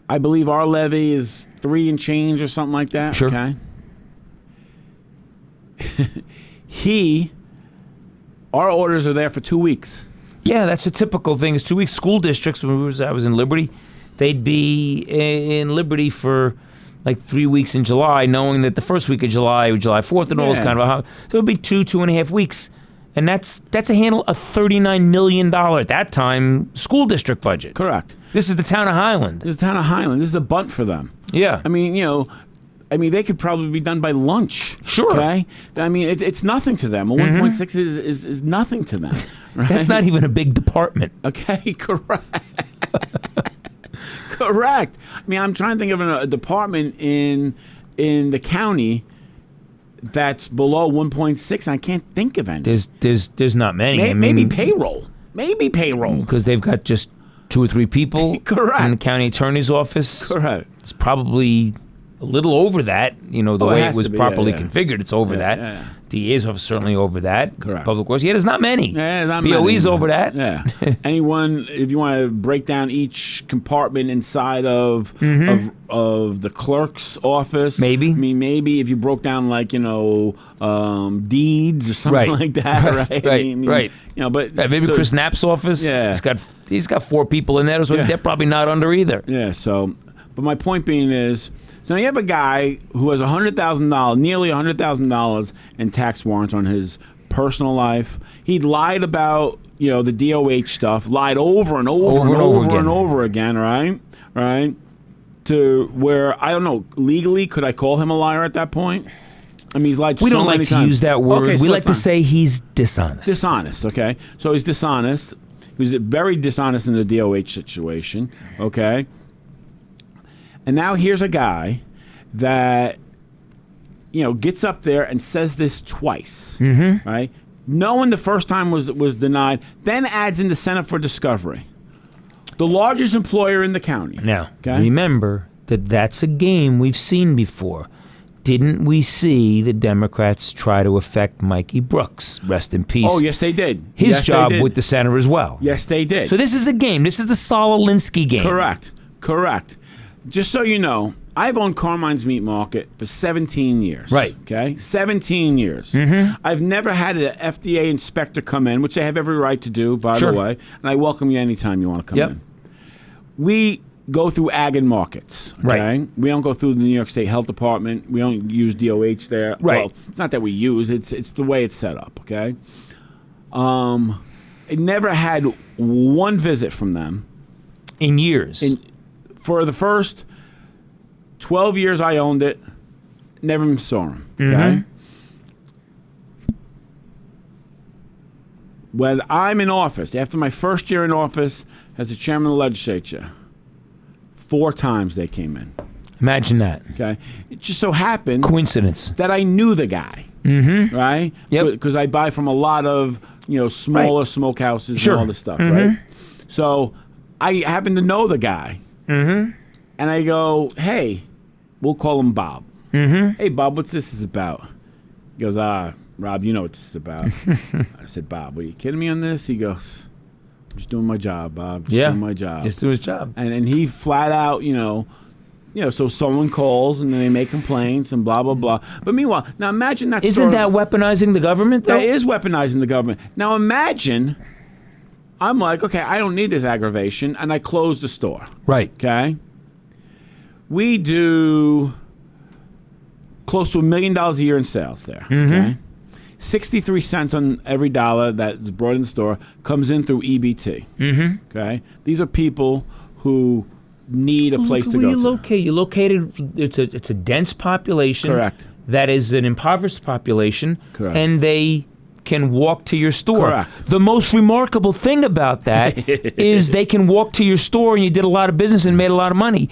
I believe our levy is 3 and change or something like that, Sure. okay? Our orders are there for 2 weeks. Yeah, that's a typical thing. It's 2 weeks. School districts, when I was in Liberty, they'd be in Liberty for like 3 weeks in July, knowing that the first week of July, July 4th, and all this Yeah. kind of, so it would be 2.5 weeks. And that's a handle of $39 million at that time school district budget. Correct. This is the town of Highland. This is the town of Highland. This is a bunt for them. Yeah. I mean, they could probably be done by lunch. Sure. Okay. I mean, it's nothing to them. A 1.6 is nothing to them. Right? That's not even a big department. Okay. Correct. Correct. I mean, I'm trying to think of a department in the county that's below 1.6. I can't think of any. There's not many. I Maybe mean, payroll. Maybe payroll. because they've got just 2 or 3 people Correct. in the county attorney's office. Correct. It's probably a little over that. The it way it has was to be, properly yeah. configured, it's over that. yeah. DA's office certainly over that. Correct. Public Works. Yeah, there's not many. Yeah, not BOE's many. over that. Yeah. Anyone, if you want to break down each compartment inside of the clerk's office, Maybe. I mean, maybe if you broke down like deeds or something Right. like that, right? Right, I mean, right. But Maybe so- Chris Knapp's office. Yeah. He's got 4 people in there, so Yeah. they're probably not under either. Yeah. So, but my point being is, so you have a guy who has $100,000, nearly $100,000 in tax warrants on his personal life. He lied about the DOH stuff, lied over and over again, right? Right? To where I don't know legally, could I call him a liar at that point? I mean, he's lied. We so don't like many to times. use that word. Okay, so we like that's to fine. say he's dishonest. Dishonest, okay? So he's dishonest. He was very dishonest in the DOH situation, okay? And now here's a guy that, gets up there and says this twice, right? Knowing the first time was denied, then adds in the Center for Discovery, the largest employer in the county. Now, Okay. remember that that's a game we've seen before. Didn't we see the Democrats try to affect Mikey Brooks? Rest in peace. Oh, yes, they did. His Yes, they job did. with the center as well. Yes, they did. So this is a game. This is the Saul Alinsky game. Correct. Just so you know, I've owned Carmine's Meat Market for 17 years. Right. Okay? 17 years. I've never had an FDA inspector come in, which they have every right to do, by Sure. the way. And I welcome you anytime you want to come Yep. in. We go through ag and markets. Okay? Right. We don't go through the New York State Health Department. We don't use DOH there. Right. Well, it's not that we use, it's the way it's set up, okay? It never had one visit from them. In years. For the first 12 years I owned it, never even saw him. Okay? When I'm in office, after my first year in office as the chairman of the legislature, 4 times they came in. Imagine that. Okay? It just so happened Coincidence. that I knew the guy. Right? Yep. Because I buy from a lot of, smaller smokehouses Sure. and all this stuff, right? So I happen to know the guy. And I go, hey, we'll call him Bob. Hey, Bob, what's this is about? He goes, Rob, you know what this is about. I said, Bob, are you kidding me on this? He goes, I'm just doing my job, Bob. Just doing my job. Just do his job. And he flat out, so someone calls and then they make complaints and blah, blah, blah. But meanwhile, now imagine that Isn't that weaponizing the government, though? That is weaponizing the government. Now imagine, I'm like, okay, I don't need this aggravation, and I close the store. Right. Okay? We do close to $1 million a year in sales there. Mm-hmm. Okay? 63 cents on every dollar that's brought in the store comes in through EBT. Mm-hmm. Okay? These are people who need a place to go to. You're located. It's a dense population. Correct. That is an impoverished population. Correct. And they can walk to your store. Correct. The most remarkable thing about that is they can walk to your store and you did a lot of business and made a lot of money.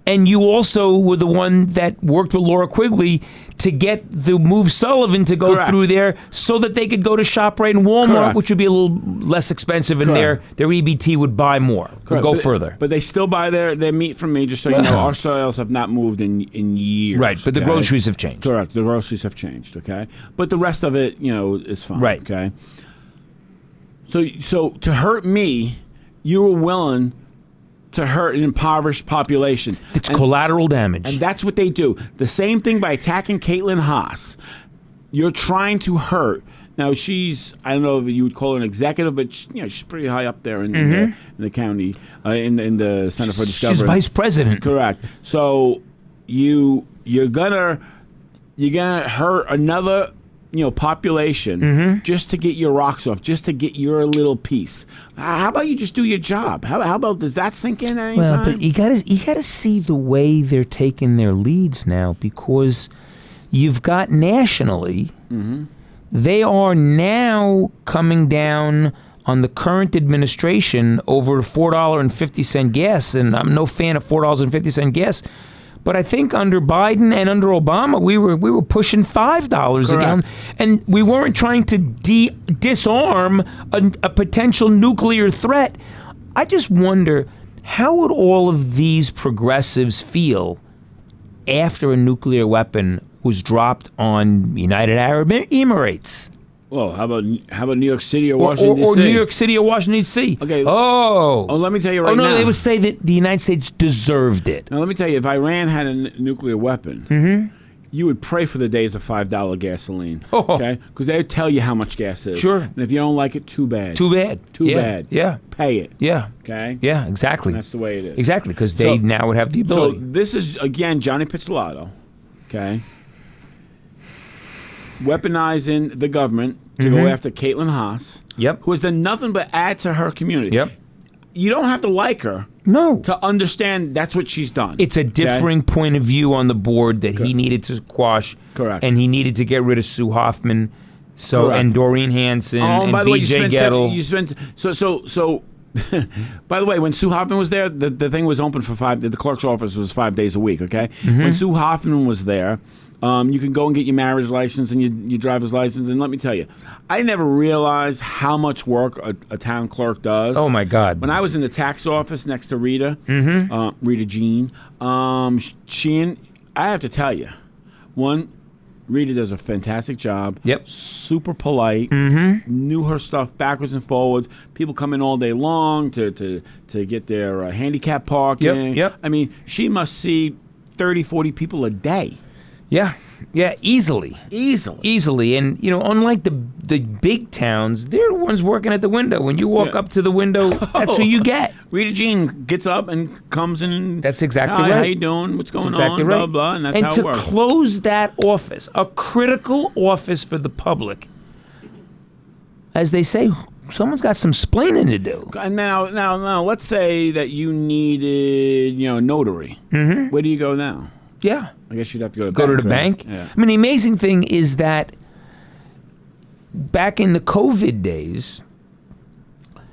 And you also were the one that worked with Laura Quigley to get the move Sullivan to go Correct. through there so that they could go to ShopRite and Walmart, Correct. which would be a little less expensive, and their EBT would buy more, would go further. But they still buy their meat from me, just so you know. Our sales have not moved in years. Right, but the groceries have changed. Correct. The groceries have changed, okay? But the rest of it, is fine. Right. Okay? So to hurt me, you were willing to hurt an impoverished population. It's collateral damage. And that's what they do. The same thing by attacking Caitlin Haas. You're trying to hurt. Now, she's, I don't know if you would call her an executive, but she's pretty high up there in the county, in the Center for Discovery. She's vice president. Correct. So you're gonna hurt another population just to get your rocks off, just to get your little piece. How about you just do your job? How about, does that sink in at any time? Well, but you gotta see the way they're taking their leads now, because you've got nationally, they are now coming down on the current administration over $4.50 gas, and I'm no fan of $4.50 gas. But I think under Biden and under Obama, we were pushing $5 a gallon, and we weren't trying to disarm a potential nuclear threat. I just wonder, how would all of these progressives feel after a nuclear weapon was dropped on United Arab Emirates? Well, how about New York City or Washington, D.C.? Or New York City or Washington, D.C. Okay. Oh, let me tell you right now. Oh, no, they would say that the United States deserved it. Now, let me tell you, if Iran had a nuclear weapon, you would pray for the days of $5 gasoline. Okay? Because they would tell you how much gas is. Sure. And if you don't like it, too bad. Too bad. Too bad. Yeah. Pay it. Yeah. Okay? Yeah, exactly. And that's the way it is. Exactly, because they now would have the So ability. this is, again, Johnny Pizzolatto, okay, weaponizing the government to go after Caitlin Haas, who has done nothing but add to her community. Yep. You don't have to like her to understand that's what she's done. It's a differing point of view on the board that he needed to quash. Correct. And he needed to get rid of Sue Hoffman, and Doreen Hansen, and by the way, BJ Gettle. So by the way, when Sue Hoffman was there, the thing was open for the clerk's office was 5 days a week, okay? When Sue Hoffman was there, you can go and get your marriage license and your driver's license, and let me tell you, I never realized how much work a town clerk does. Oh, my God. When I was in the tax office next to Rita, Rita Jean, I have to tell you, Rita does a fantastic job. Yep. Super polite. Knew her stuff backwards and forwards. People come in all day long to get their handicap parking. Yep. I mean, she must see 30, 40 people a day. Yeah, easily. And, unlike the big towns, they're the ones working at the window. When you walk up to the window, that's who you get. Rita Jean gets up and comes in and... That's exactly Hi, right. How you doing? What's going exactly on? Right. Blah, blah, and that's how it works. And to close that office, a critical office for the public, as they say, someone's got some splaining to do. And now, let's say that you needed, a notary. Where do you go now? Yeah. I guess you'd have to go to the bank. Yeah. I mean, the amazing thing is that back in the COVID days,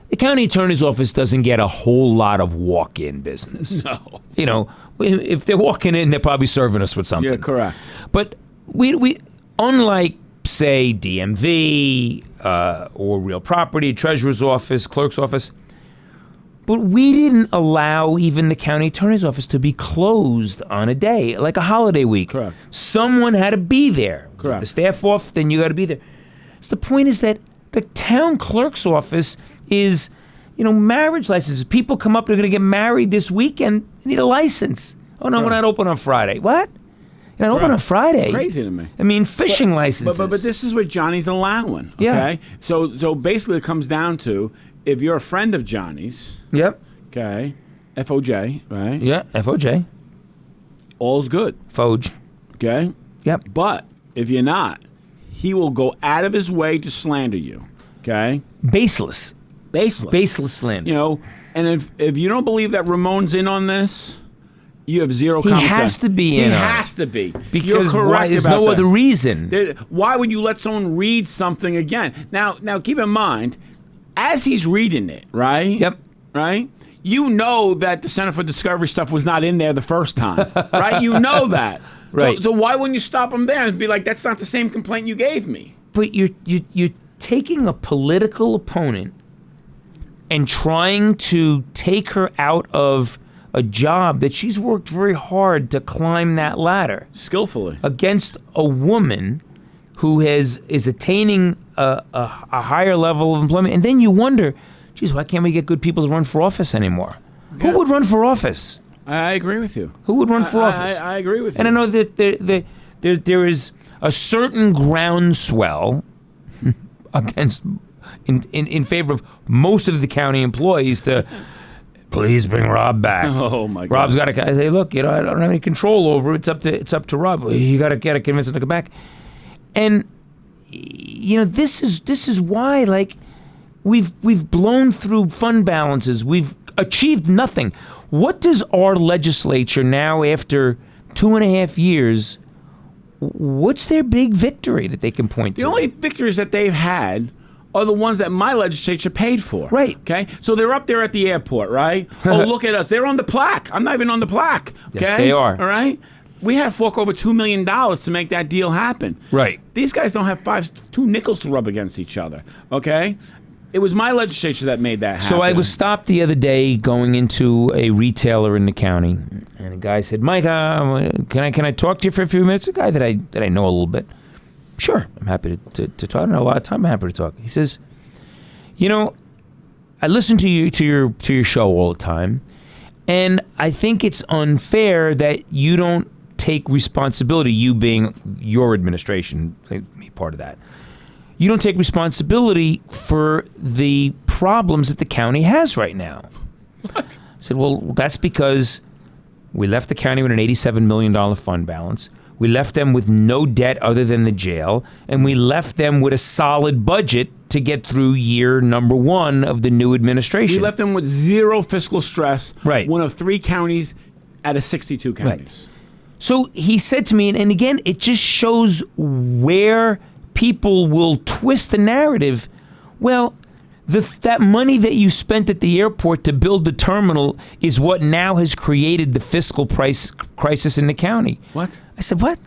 the county attorney's office doesn't get a whole lot of walk-in business. No. If they're walking in, they're probably serving us with something. Yeah, correct. But we unlike, say, DMV or real property, treasurer's office, clerk's office, but we didn't allow even the county attorney's office to be closed on a day, like a holiday week. Correct. Someone had to be there. Correct. The staff off, then you got to be there. So the point is that the town clerk's office is, marriage licenses. People come up, they're going to get married this weekend, they need a license. Oh, no, we're not open on Friday. What? You're not open on Friday? It's crazy to me. I mean, fishing licenses. But this is what Johnny's allowing, okay? Yeah. So basically it comes down to, if you're a friend of Johnny's, Yep. okay, FOJ, right? Yeah, FOJ. All's good, Foj. okay? Yep. But if you're not, he will go out of his way to slander you, okay? Baseless. Baseless. Baseless slander. You know, and if you don't believe that Ramon's in on this, you have zero He common sense. has to be He in on it. has to be. Because You're correct there's about no that. other reason. Why would you let someone read something again? Now keep in mind, as he's reading it, right? Yep. Right? You know that the Center for Discovery stuff was not in there the first time, right? You know that. Right. So why wouldn't you stop him there and be like, that's not the same complaint you gave me? But you're taking a political opponent and trying to take her out of a job that she's worked very hard to climb that ladder Skillfully. against a woman who is attaining a higher level of employment. And then you wonder, geez, why can't we get good people to run for office anymore? Yeah. Who would run for office? I agree with you. Who would run for office? I agree with you. And I know that there is a certain groundswell against in favor of most of the county employees to please bring Rob back. Oh my God. Rob's got to say, look, I don't have any control over it. It's up to Rob. You got to convince him to come back. And this is why, like, we've blown through fund balances. We've achieved nothing. What does our legislature now, after 2.5 years, what's their big victory that they can point to? The only victories that they've had are the ones that my legislature paid for. Right. Okay? So they're up there at the airport, right? Oh, look at us. They're on the plaque. I'm not even on the plaque. Okay? Yes, they are. All right? We had to fork over $2 million to make that deal happen. Right. These guys don't have two nickels to rub against each other. Okay? It was my legislature that made that happen. So I was stopped the other day going into a retailer in the county, and a guy said, "Mike, can I talk to you for a few minutes?" A guy that I know a little bit. Sure, I'm happy to talk. I don't know a lot of time. I'm happy to talk. He says, I listen to your show all the time, and I think it's unfair that you don't take responsibility. You being your administration, me part of that. You don't take responsibility for the problems that the county has right now. What? I said, well, that's because we left the county with an $87 million fund balance. We left them with no debt other than the jail. And we left them with a solid budget to get through year number 1 of the new administration. We left them with zero fiscal stress. Right. One of 3 counties out of 62 counties. Right. So he said to me, and again, it just shows where people will twist the narrative. Well, that money that you spent at the airport to build the terminal is what now has created the fiscal crisis in the county. What? I said, what?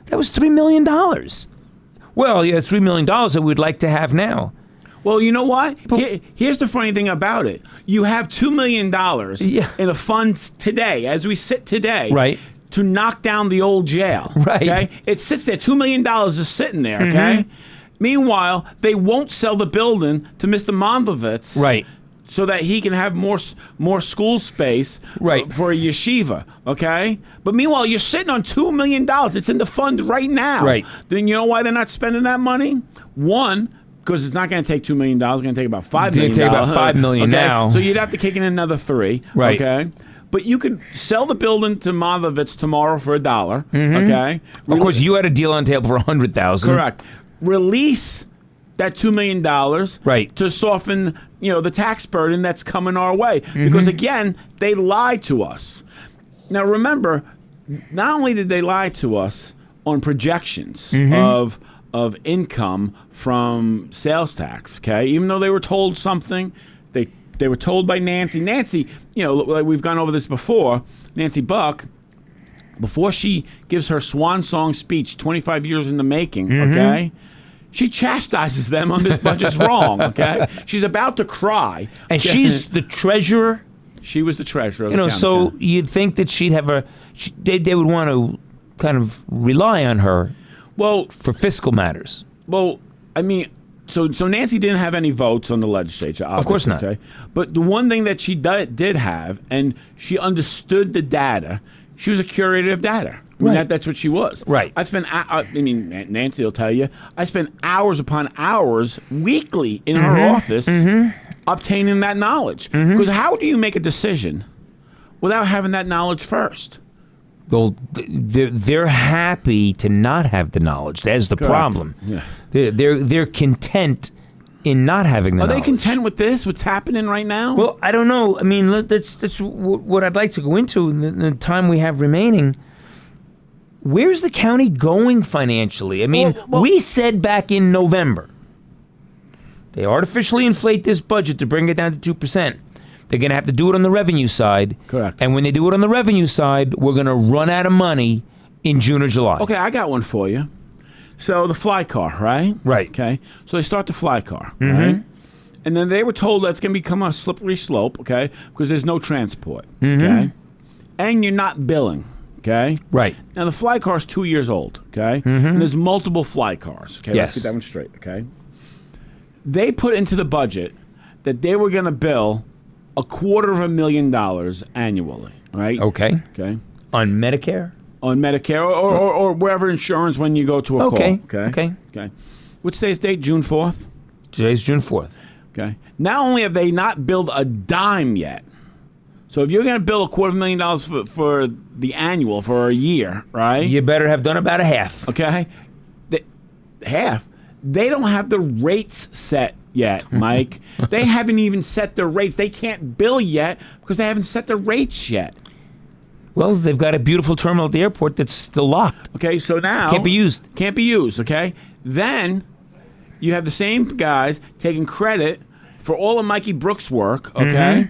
That was $3 million. Well, yeah, it's $3 million that we'd like to have now. Well, you know what? Here's the funny thing about it. You have $2 million in a fund today, as we sit today. Right. To knock down the old jail. Right. Okay? It sits there. $2 million is sitting there, okay? Meanwhile, they won't sell the building to Mr. Mondlovitz. Right. So that he can have more school space Right. for a yeshiva, okay? But meanwhile, you're sitting on $2 million. It's in the fund right now. Right. Then you know why they're not spending that money? One, because it's not going to take $2 million. It's going to take about $5 million. It's going to take about $5 million okay? now. So you'd have to kick in another 3. Right. Okay? But you could sell the building to Mondlovitz tomorrow for $1. Okay? Of course, you had a deal on the table for $100,000. Correct. Release that $2 million Right. to soften, the tax burden that's coming our way. Because again, they lied to us. Now remember, not only did they lie to us on projections of income from sales tax, okay? Even though they were told something, they were told by Nancy. Nancy, like we've gone over this before, Nancy Buck, before she gives her swan song speech 25 years in the making, okay? She chastises them on this budget's wrong, okay? She's about to cry. And she's the treasurer. She was the treasurer of the county. So you'd think that she'd have they would want to kind of rely on her for fiscal matters. Well, I mean, so Nancy didn't have any votes on the legislature, obviously. Of course not. Okay? But the one thing that she did have, and she understood the data, She was a curator of data. I mean, Right. that's what she was. Right. I spent, Nancy will tell you, I spent hours upon hours weekly in her office obtaining that knowledge. Because how do you make a decision without having that knowledge first? Well, they're happy to not have the knowledge. That's the problem. Yeah. They're content in not having the Are knowledge. they content with this? What's happening right now? Well, I don't know. I mean, that's what I'd like to go into in the time we have remaining. Where's the county going financially? I mean, we said back in November, they artificially inflate this budget to bring it down to 2%. They're going to have to do it on the revenue side. Correct. And when they do it on the revenue side, we're going to run out of money in June or July. Okay, I got one for you. So the fly car, right? Right. Okay. So they start the fly car, right? And then they were told that's going to become a slippery slope, okay? Because there's no transport, okay? And you're not billing, okay? Right. Now the fly car is 2 years old, okay? And there's multiple fly cars, okay? Yes. Let's get that one straight, okay? They put into the budget that they were going to bill $250,000 annually, right? Okay. Okay. On Medicare? On Medicare or wherever insurance when you go to a Okay. call. Okay. Okay. What's today's date? June 4th? Today's June 4th. Okay. Not only have they not billed a dime yet, so if you're going to bill $250,000 for the annual for a year, right? You better have done about a half. Okay. Half. They don't have the rates set yet, Mike. They haven't even set the rates. They can't bill yet because they haven't set the rates yet. Well, they've got a beautiful terminal at the airport that's still locked. Okay, so now... Can't be used. Can't be used, okay? Then you have the same guys taking credit for all of Mikey Brooks' work, okay,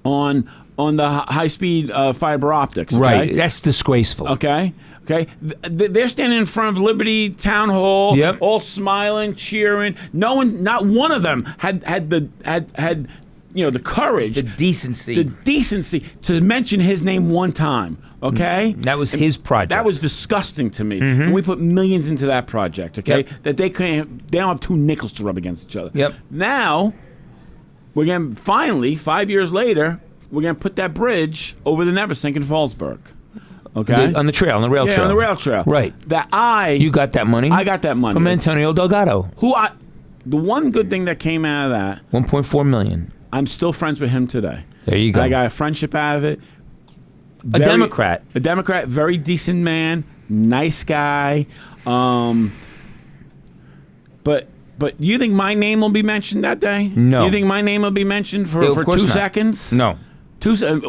on the high-speed fiber optics, okay? Right. That's disgraceful. Okay? Okay? They're standing in front of Liberty Town Hall, Yep. all smiling, cheering. No one, not one of them had the courage, The decency. to mention his name one time, okay? That was his project. That was disgusting to me. And we put millions into that project, okay? Yep. That they don't have two nickels to rub against each other. Yep. Now, we're going to finally, 5 years later, we're going to put that bridge over the Neversink in Fallsburg. Okay? on the trail, on the rail trail. Yeah, on the rail trail. Right. You got that money? I got that money. From Antonio Delgado. The one good thing that came out of that, $1.4 million. I'm still friends with him today. There you go. I got a friendship out of it. A Democrat. A Democrat, very decent man, nice guy. But you think my name will be mentioned that day? No. You think my name will be mentioned for of course 2 not. seconds? No.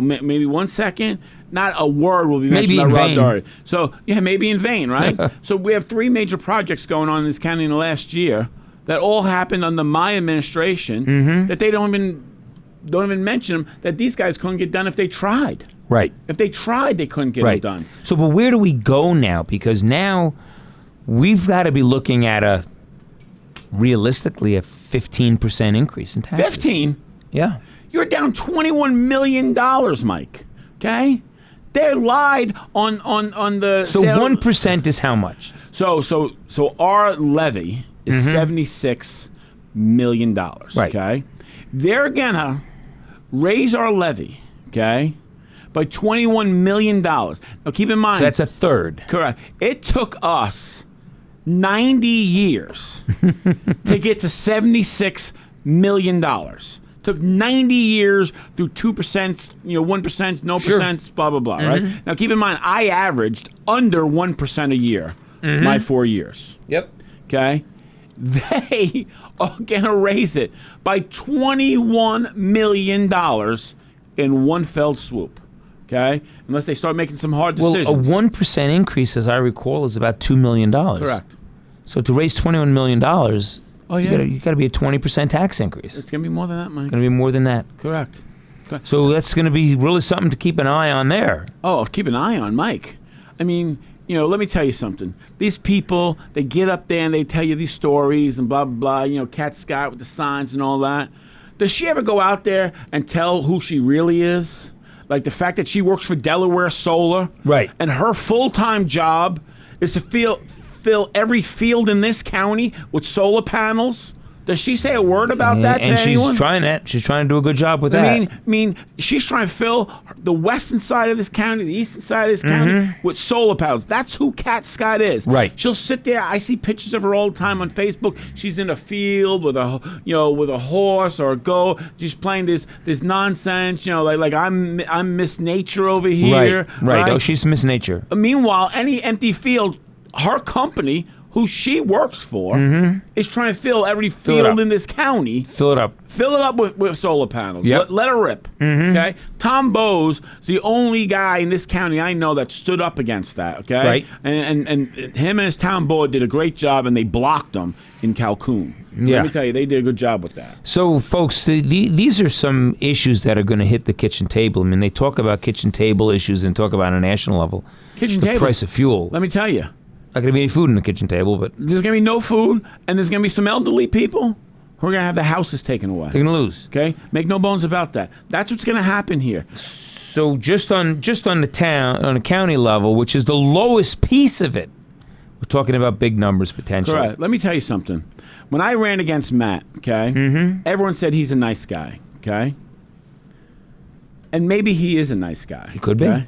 Maybe 1 second. Not a word will be Maybe mentioned in by Rob vain. Doherty. So yeah, maybe in vain, right? So we have 3 major projects going on in this county in the last year that all happened under my administration that they don't even mention them, that these guys couldn't get done if they tried. Right. If they tried, they couldn't get Right. it done. So, but where do we go now? Because now we've got to be looking at realistically, a 15% increase in taxes. 15? Yeah. You're down $21 million, Mike. Okay? They lied on the So sale. 1% is how much? So our levy is $76 million. Right. Okay? They're gonna raise our levy, okay, by $21 million. Now keep in mind, So that's a third. correct. It took us 90 years to get to $76 million. Took 90 years through 2%, 1%, no Sure. percent, blah, blah, blah, right? Now keep in mind, I averaged under 1% a year my 4 years, Yep. okay? They are going to raise it by $21 million in one fell swoop, okay? Unless they start making some hard Well, decisions. a 1% increase, as I recall, is about $2 million. Correct. So to raise $21 million, Oh, yeah. you got to be a 20% tax increase. It's going to be more than that, Mike. Going to be more than that. Correct. So that's going to be really something to keep an eye on there. Oh, keep an eye on Mike. I mean, let me tell you something. These people, they get up there and they tell you these stories and blah, blah, blah, Cat Scott with the signs and all that. Does she ever go out there and tell who she really is? Like the fact that she works for Delaware Solar. Right. And her full-time job is to fill every field in this county with solar panels. Does she say a word about that to and anyone? she's trying that. She's trying to do a good job with that. I mean, she's trying to fill the western side of this county, the eastern side of this county with solar panels. That's who Kat Scott is. Right. She'll sit there. I see pictures of her all the time on Facebook. She's in a field with a horse or a goat. She's playing this nonsense. Like I'm Miss Nature over here. Right. Oh, she's Miss Nature. Meanwhile, any empty field, her company, who she works for, is trying to fill every field in this county. Fill it up. Fill it up with solar panels. Yep. Let her rip. Okay. Tom Bowes, the only guy in this county I know that stood up against that. Okay. Right. And him and his town board did a great job, and they blocked him in Calhoun. Yeah. Let me tell you, they did a good job with that. So, folks, these are some issues that are going to hit the kitchen table. I mean, they talk about kitchen table issues and talk about on a national level. Kitchen the table. Price of fuel. Let me tell you. Not going to be any food in the kitchen table, but There's going to be no food, and there's going to be some elderly people who are going to have their houses taken away. they're going to lose. Okay? Make no bones about that. That's what's going to happen here. So just on the county level, which is the lowest piece of it, we're talking about big numbers potentially. Correct. Let me tell you something. When I ran against Matt, okay, everyone said he's a nice guy, okay? And maybe he is a nice guy. He could be.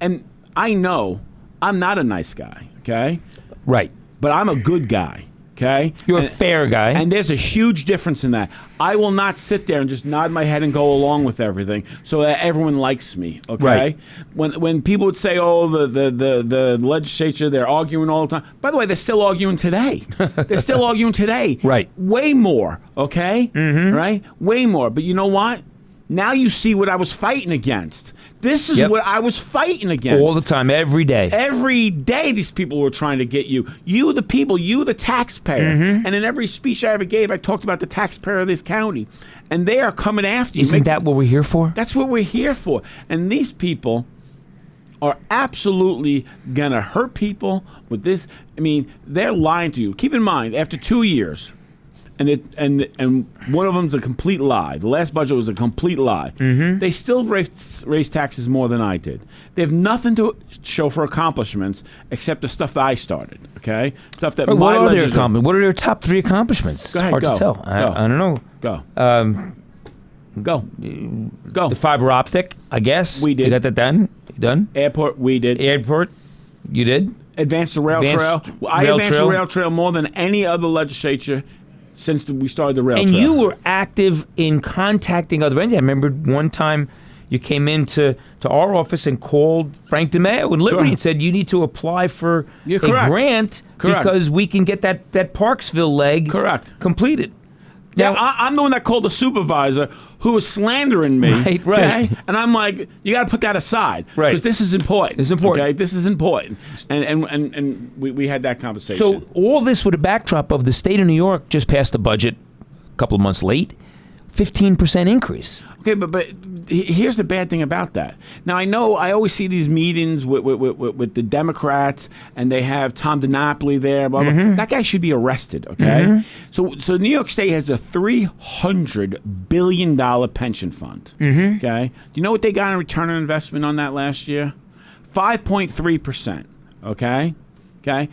And I know I'm not a nice guy, okay? Right. But I'm a good guy, okay? You're a fair guy. And there's a huge difference in that. I will not sit there and just nod my head and go along with everything so that everyone likes me, okay? Right. When people would say, oh, the legislature, they're arguing all the time. By the way, they're still arguing today. They're still arguing today. Right. Way more, okay? Right? Way more. But you know what? Now you see what I was fighting against. This is what I was fighting against. All the time, every day. Every day these people were trying to get you. You, the people, you, the taxpayer. And in every speech I ever gave, I talked about the taxpayer of this county. And they are coming after you. Isn't that what we're here for? That's what we're here for. And these people are absolutely going to hurt people with this. I mean, they're lying to you. Keep in mind, after 2 years, and one of them's a complete lie. The last budget was a complete lie. They still raised taxes more than I did. They have nothing to show for accomplishments except the stuff that I started. Okay, stuff that what are their accomplishments? What are their top 3 accomplishments? Go ahead, Hard go. to tell. I don't know. Go. Go. The fiber optic, I guess. We did. You got that done? Done? Airport, we did. Airport, you did? Advanced the rail trail. I advanced the rail trail more than any other legislature since we started the rail trail. And you were active in contacting other entities. I remember one time you came into our office and called Frank DeMeo in Liberty and said you need to apply for a grant because we can get that Parksville leg completed. Now, I'm the one that called the supervisor who was slandering me. Right. Okay? And I'm like, you got to put that aside. Right. Because this is important. It's important. Okay? This is important. And we had that conversation. So all this with a backdrop of the state of New York just passed the budget a couple of months late. 15% increase. Okay, but here's the bad thing about that. Now, I know I always see these meetings with the Democrats, and they have Tom DiNapoli there. Blah, blah. That guy should be arrested, okay? So New York State has a $300 billion pension fund, okay? Do you know what they got in return on investment on that last year? 5.3%, okay? Okay?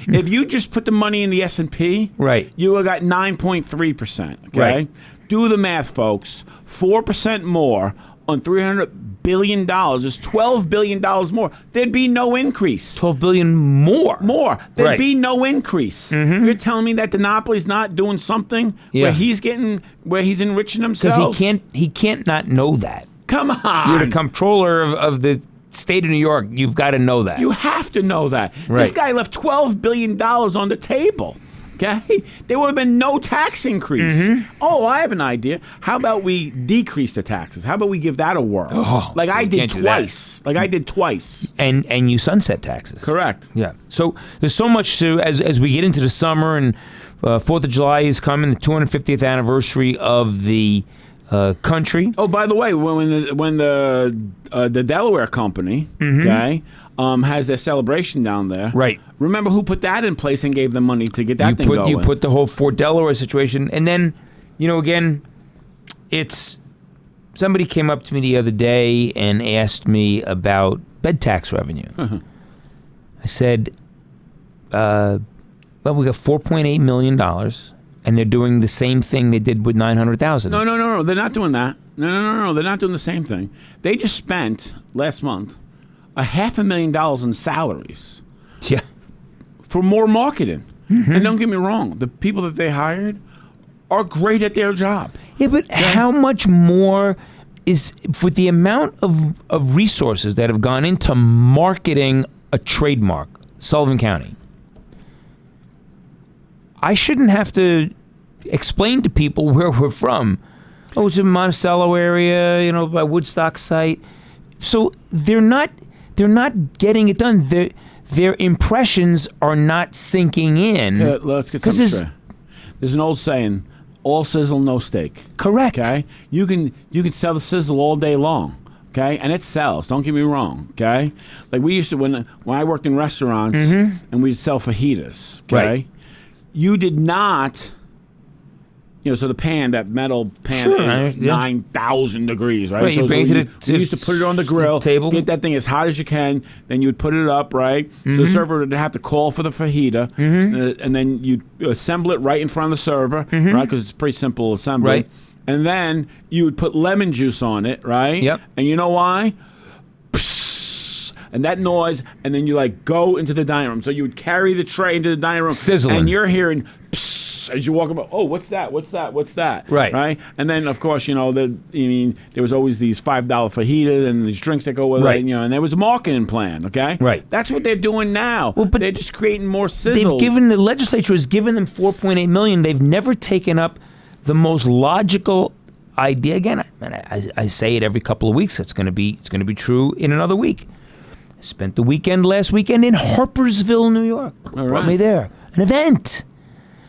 If you just put the money in the S&P, you would have got 9.3%, okay? Do the math, folks. 4% more on $300 billion is $12 billion more. There'd be no increase. $12 billion more? More. There'd be no increase. You're telling me that DiNapoli's not doing something where he's enriching himself? Because he can't not know that. Come on. You're the comptroller of the state of New York. You've got to know that. You have to know that. This guy left $12 billion on the table. Okay? There would have been no tax increase. Oh, I have an idea. How about we decrease the taxes? How about we give that a whirl? Like I did twice. And you sunset taxes. Correct. Yeah. So there's so much to, as we get into the summer and 4th of July is coming, the 250th anniversary of the country. Oh, by the way, when the Delaware company, okay, has their celebration down there, remember who put that in place and gave them money to get that thing going? You put the whole Fort Delaware situation, and then, again, somebody came up to me the other day and asked me about bed tax revenue. I said, Well, we got $4.8 million, and they're doing the same thing they did with $900,000. No. They're not doing that. No. They're not doing the same thing. They just spent last month $500,000 in salaries. Yeah. For more marketing. And don't get me wrong, the people that they hired are great at their job. Yeah, but how much more is, with the amount of resources that have gone into marketing a trademark, Sullivan County, I shouldn't have to explain to people where we're from. Oh, it's in Monticello area, by Woodstock site. So they're not getting it done. Their impressions are not sinking in. Let's get something straight. There's an old saying, all sizzle, no steak. Correct. Okay? You can sell the sizzle all day long. Okay? And it sells. Don't get me wrong. Okay? Like we used to, when I worked in restaurants and we'd sell fajitas. Okay? Right. You did not... so the pan, that metal pan, is 9,000 degrees, right? Right, so you you used to put it on the grill, table, get that thing as hot as you can, then you would put it up, right? So the server would have to call for the fajita, and then you'd assemble it right in front of the server, right? Because it's pretty simple assembly. Right. And then you would put lemon juice on it, right? Yep. And you know why? And that noise, and then you go into the dining room. So you would carry the tray into the dining room, sizzling, and you're hearing as you walk about. Oh, what's that? What's that? What's that? Right. And then of course there was always these $5 fajitas and these drinks that go with right. it. And there was a marketing plan. Okay. Right. That's what they're doing now. Well, but they're just creating more sizzle. The legislature has given them $4.8 million. They've never taken up the most logical idea. Again, I say it every couple of weeks. It's going to be true in another week. Spent the weekend last weekend in Harpersville, New York. Brought me there. An event.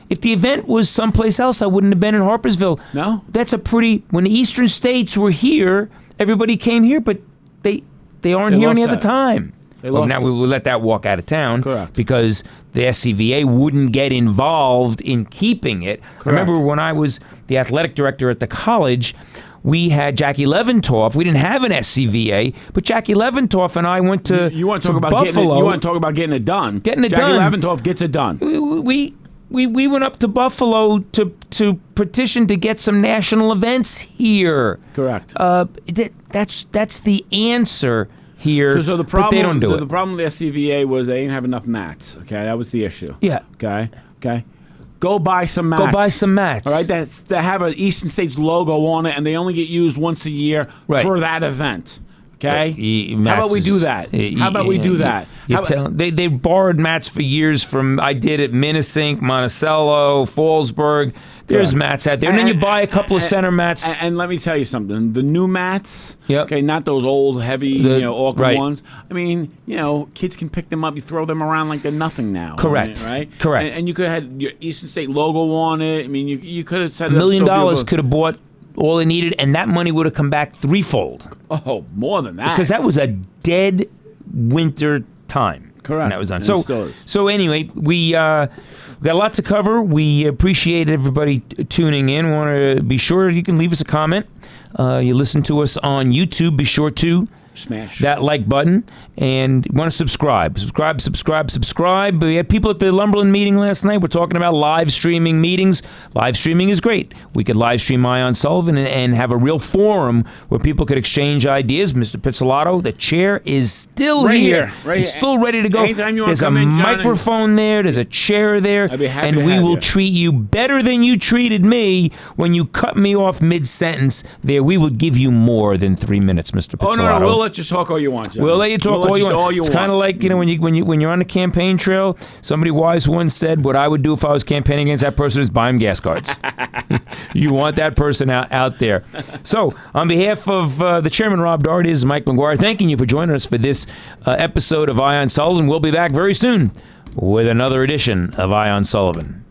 If the event was someplace else, I wouldn't have been in Harpersville. No. That's when the eastern states were here, everybody came here, but they aren't here any other time. Now we will let that walk out of town. Correct. Because the SCVA wouldn't get involved in keeping it. Correct. I remember when I was the athletic director at the college, we had Jackie Leventoff. We didn't have an SCVA, but Jackie Leventoff and I went to You want to talk about Buffalo. You want to talk about getting it done. Getting it Jackie done. Leventoff gets it done. We went up to Buffalo to petition to get some national events here. Correct. That's the answer here. So the problem, but they don't do it. The problem with the SCVA was they didn't have enough mats. Okay, that was the issue. Yeah. Okay. Go buy some mats. Go buy some mats. All right, that have an Eastern States logo on it, and they only get used once a year for that event. Okay. How about we do that? They borrowed mats for years from I did at Minnesink, Monticello, Fallsburg. There's mats out there, and then you buy a couple of center mats. And let me tell you something: the new mats, yep. Okay, not those old, heavy, awkward right. ones. I mean, kids can pick them up. You throw them around like they're nothing now. Correct. Right. Correct. And you could have had your Eastern State logo on it. I mean, you could have said $1 million could have bought all they needed, and that money would have come back threefold. Oh, more than that. Because that was a dead winter time. Correct. And that was done. And So anyway, we got a lot to cover. We appreciate everybody tuning in. Want to be sure you can leave us a comment. You listen to us on YouTube. Be sure to smash that like button and want to subscribe. We had people at the Lumberland meeting last night. We're talking about live streaming meetings. Live streaming is great. We could live stream Ion Sullivan and have a real forum where people could exchange ideas. Mr. Pizzolatto, the chair is still here. It's still ready to go. There's a microphone there. There's a chair there. I'd be happy and to we have will you. treat you better than you treated me when you cut me off mid-sentence there. We will give you more than 3 minutes, Mr. Pizzolatto. Oh, no, we'll let you talk all you want, John. We'll let you talk all you want. It's kind of like, when you're on the campaign trail, somebody wise once said, what I would do if I was campaigning against that person is buy him gas cards. You want that person out there. So, on behalf of the chairman, Rob Doherty, this is Mike McGuire, thanking you for joining us for this episode of Ion Sullivan. We'll be back very soon with another edition of Ion Sullivan.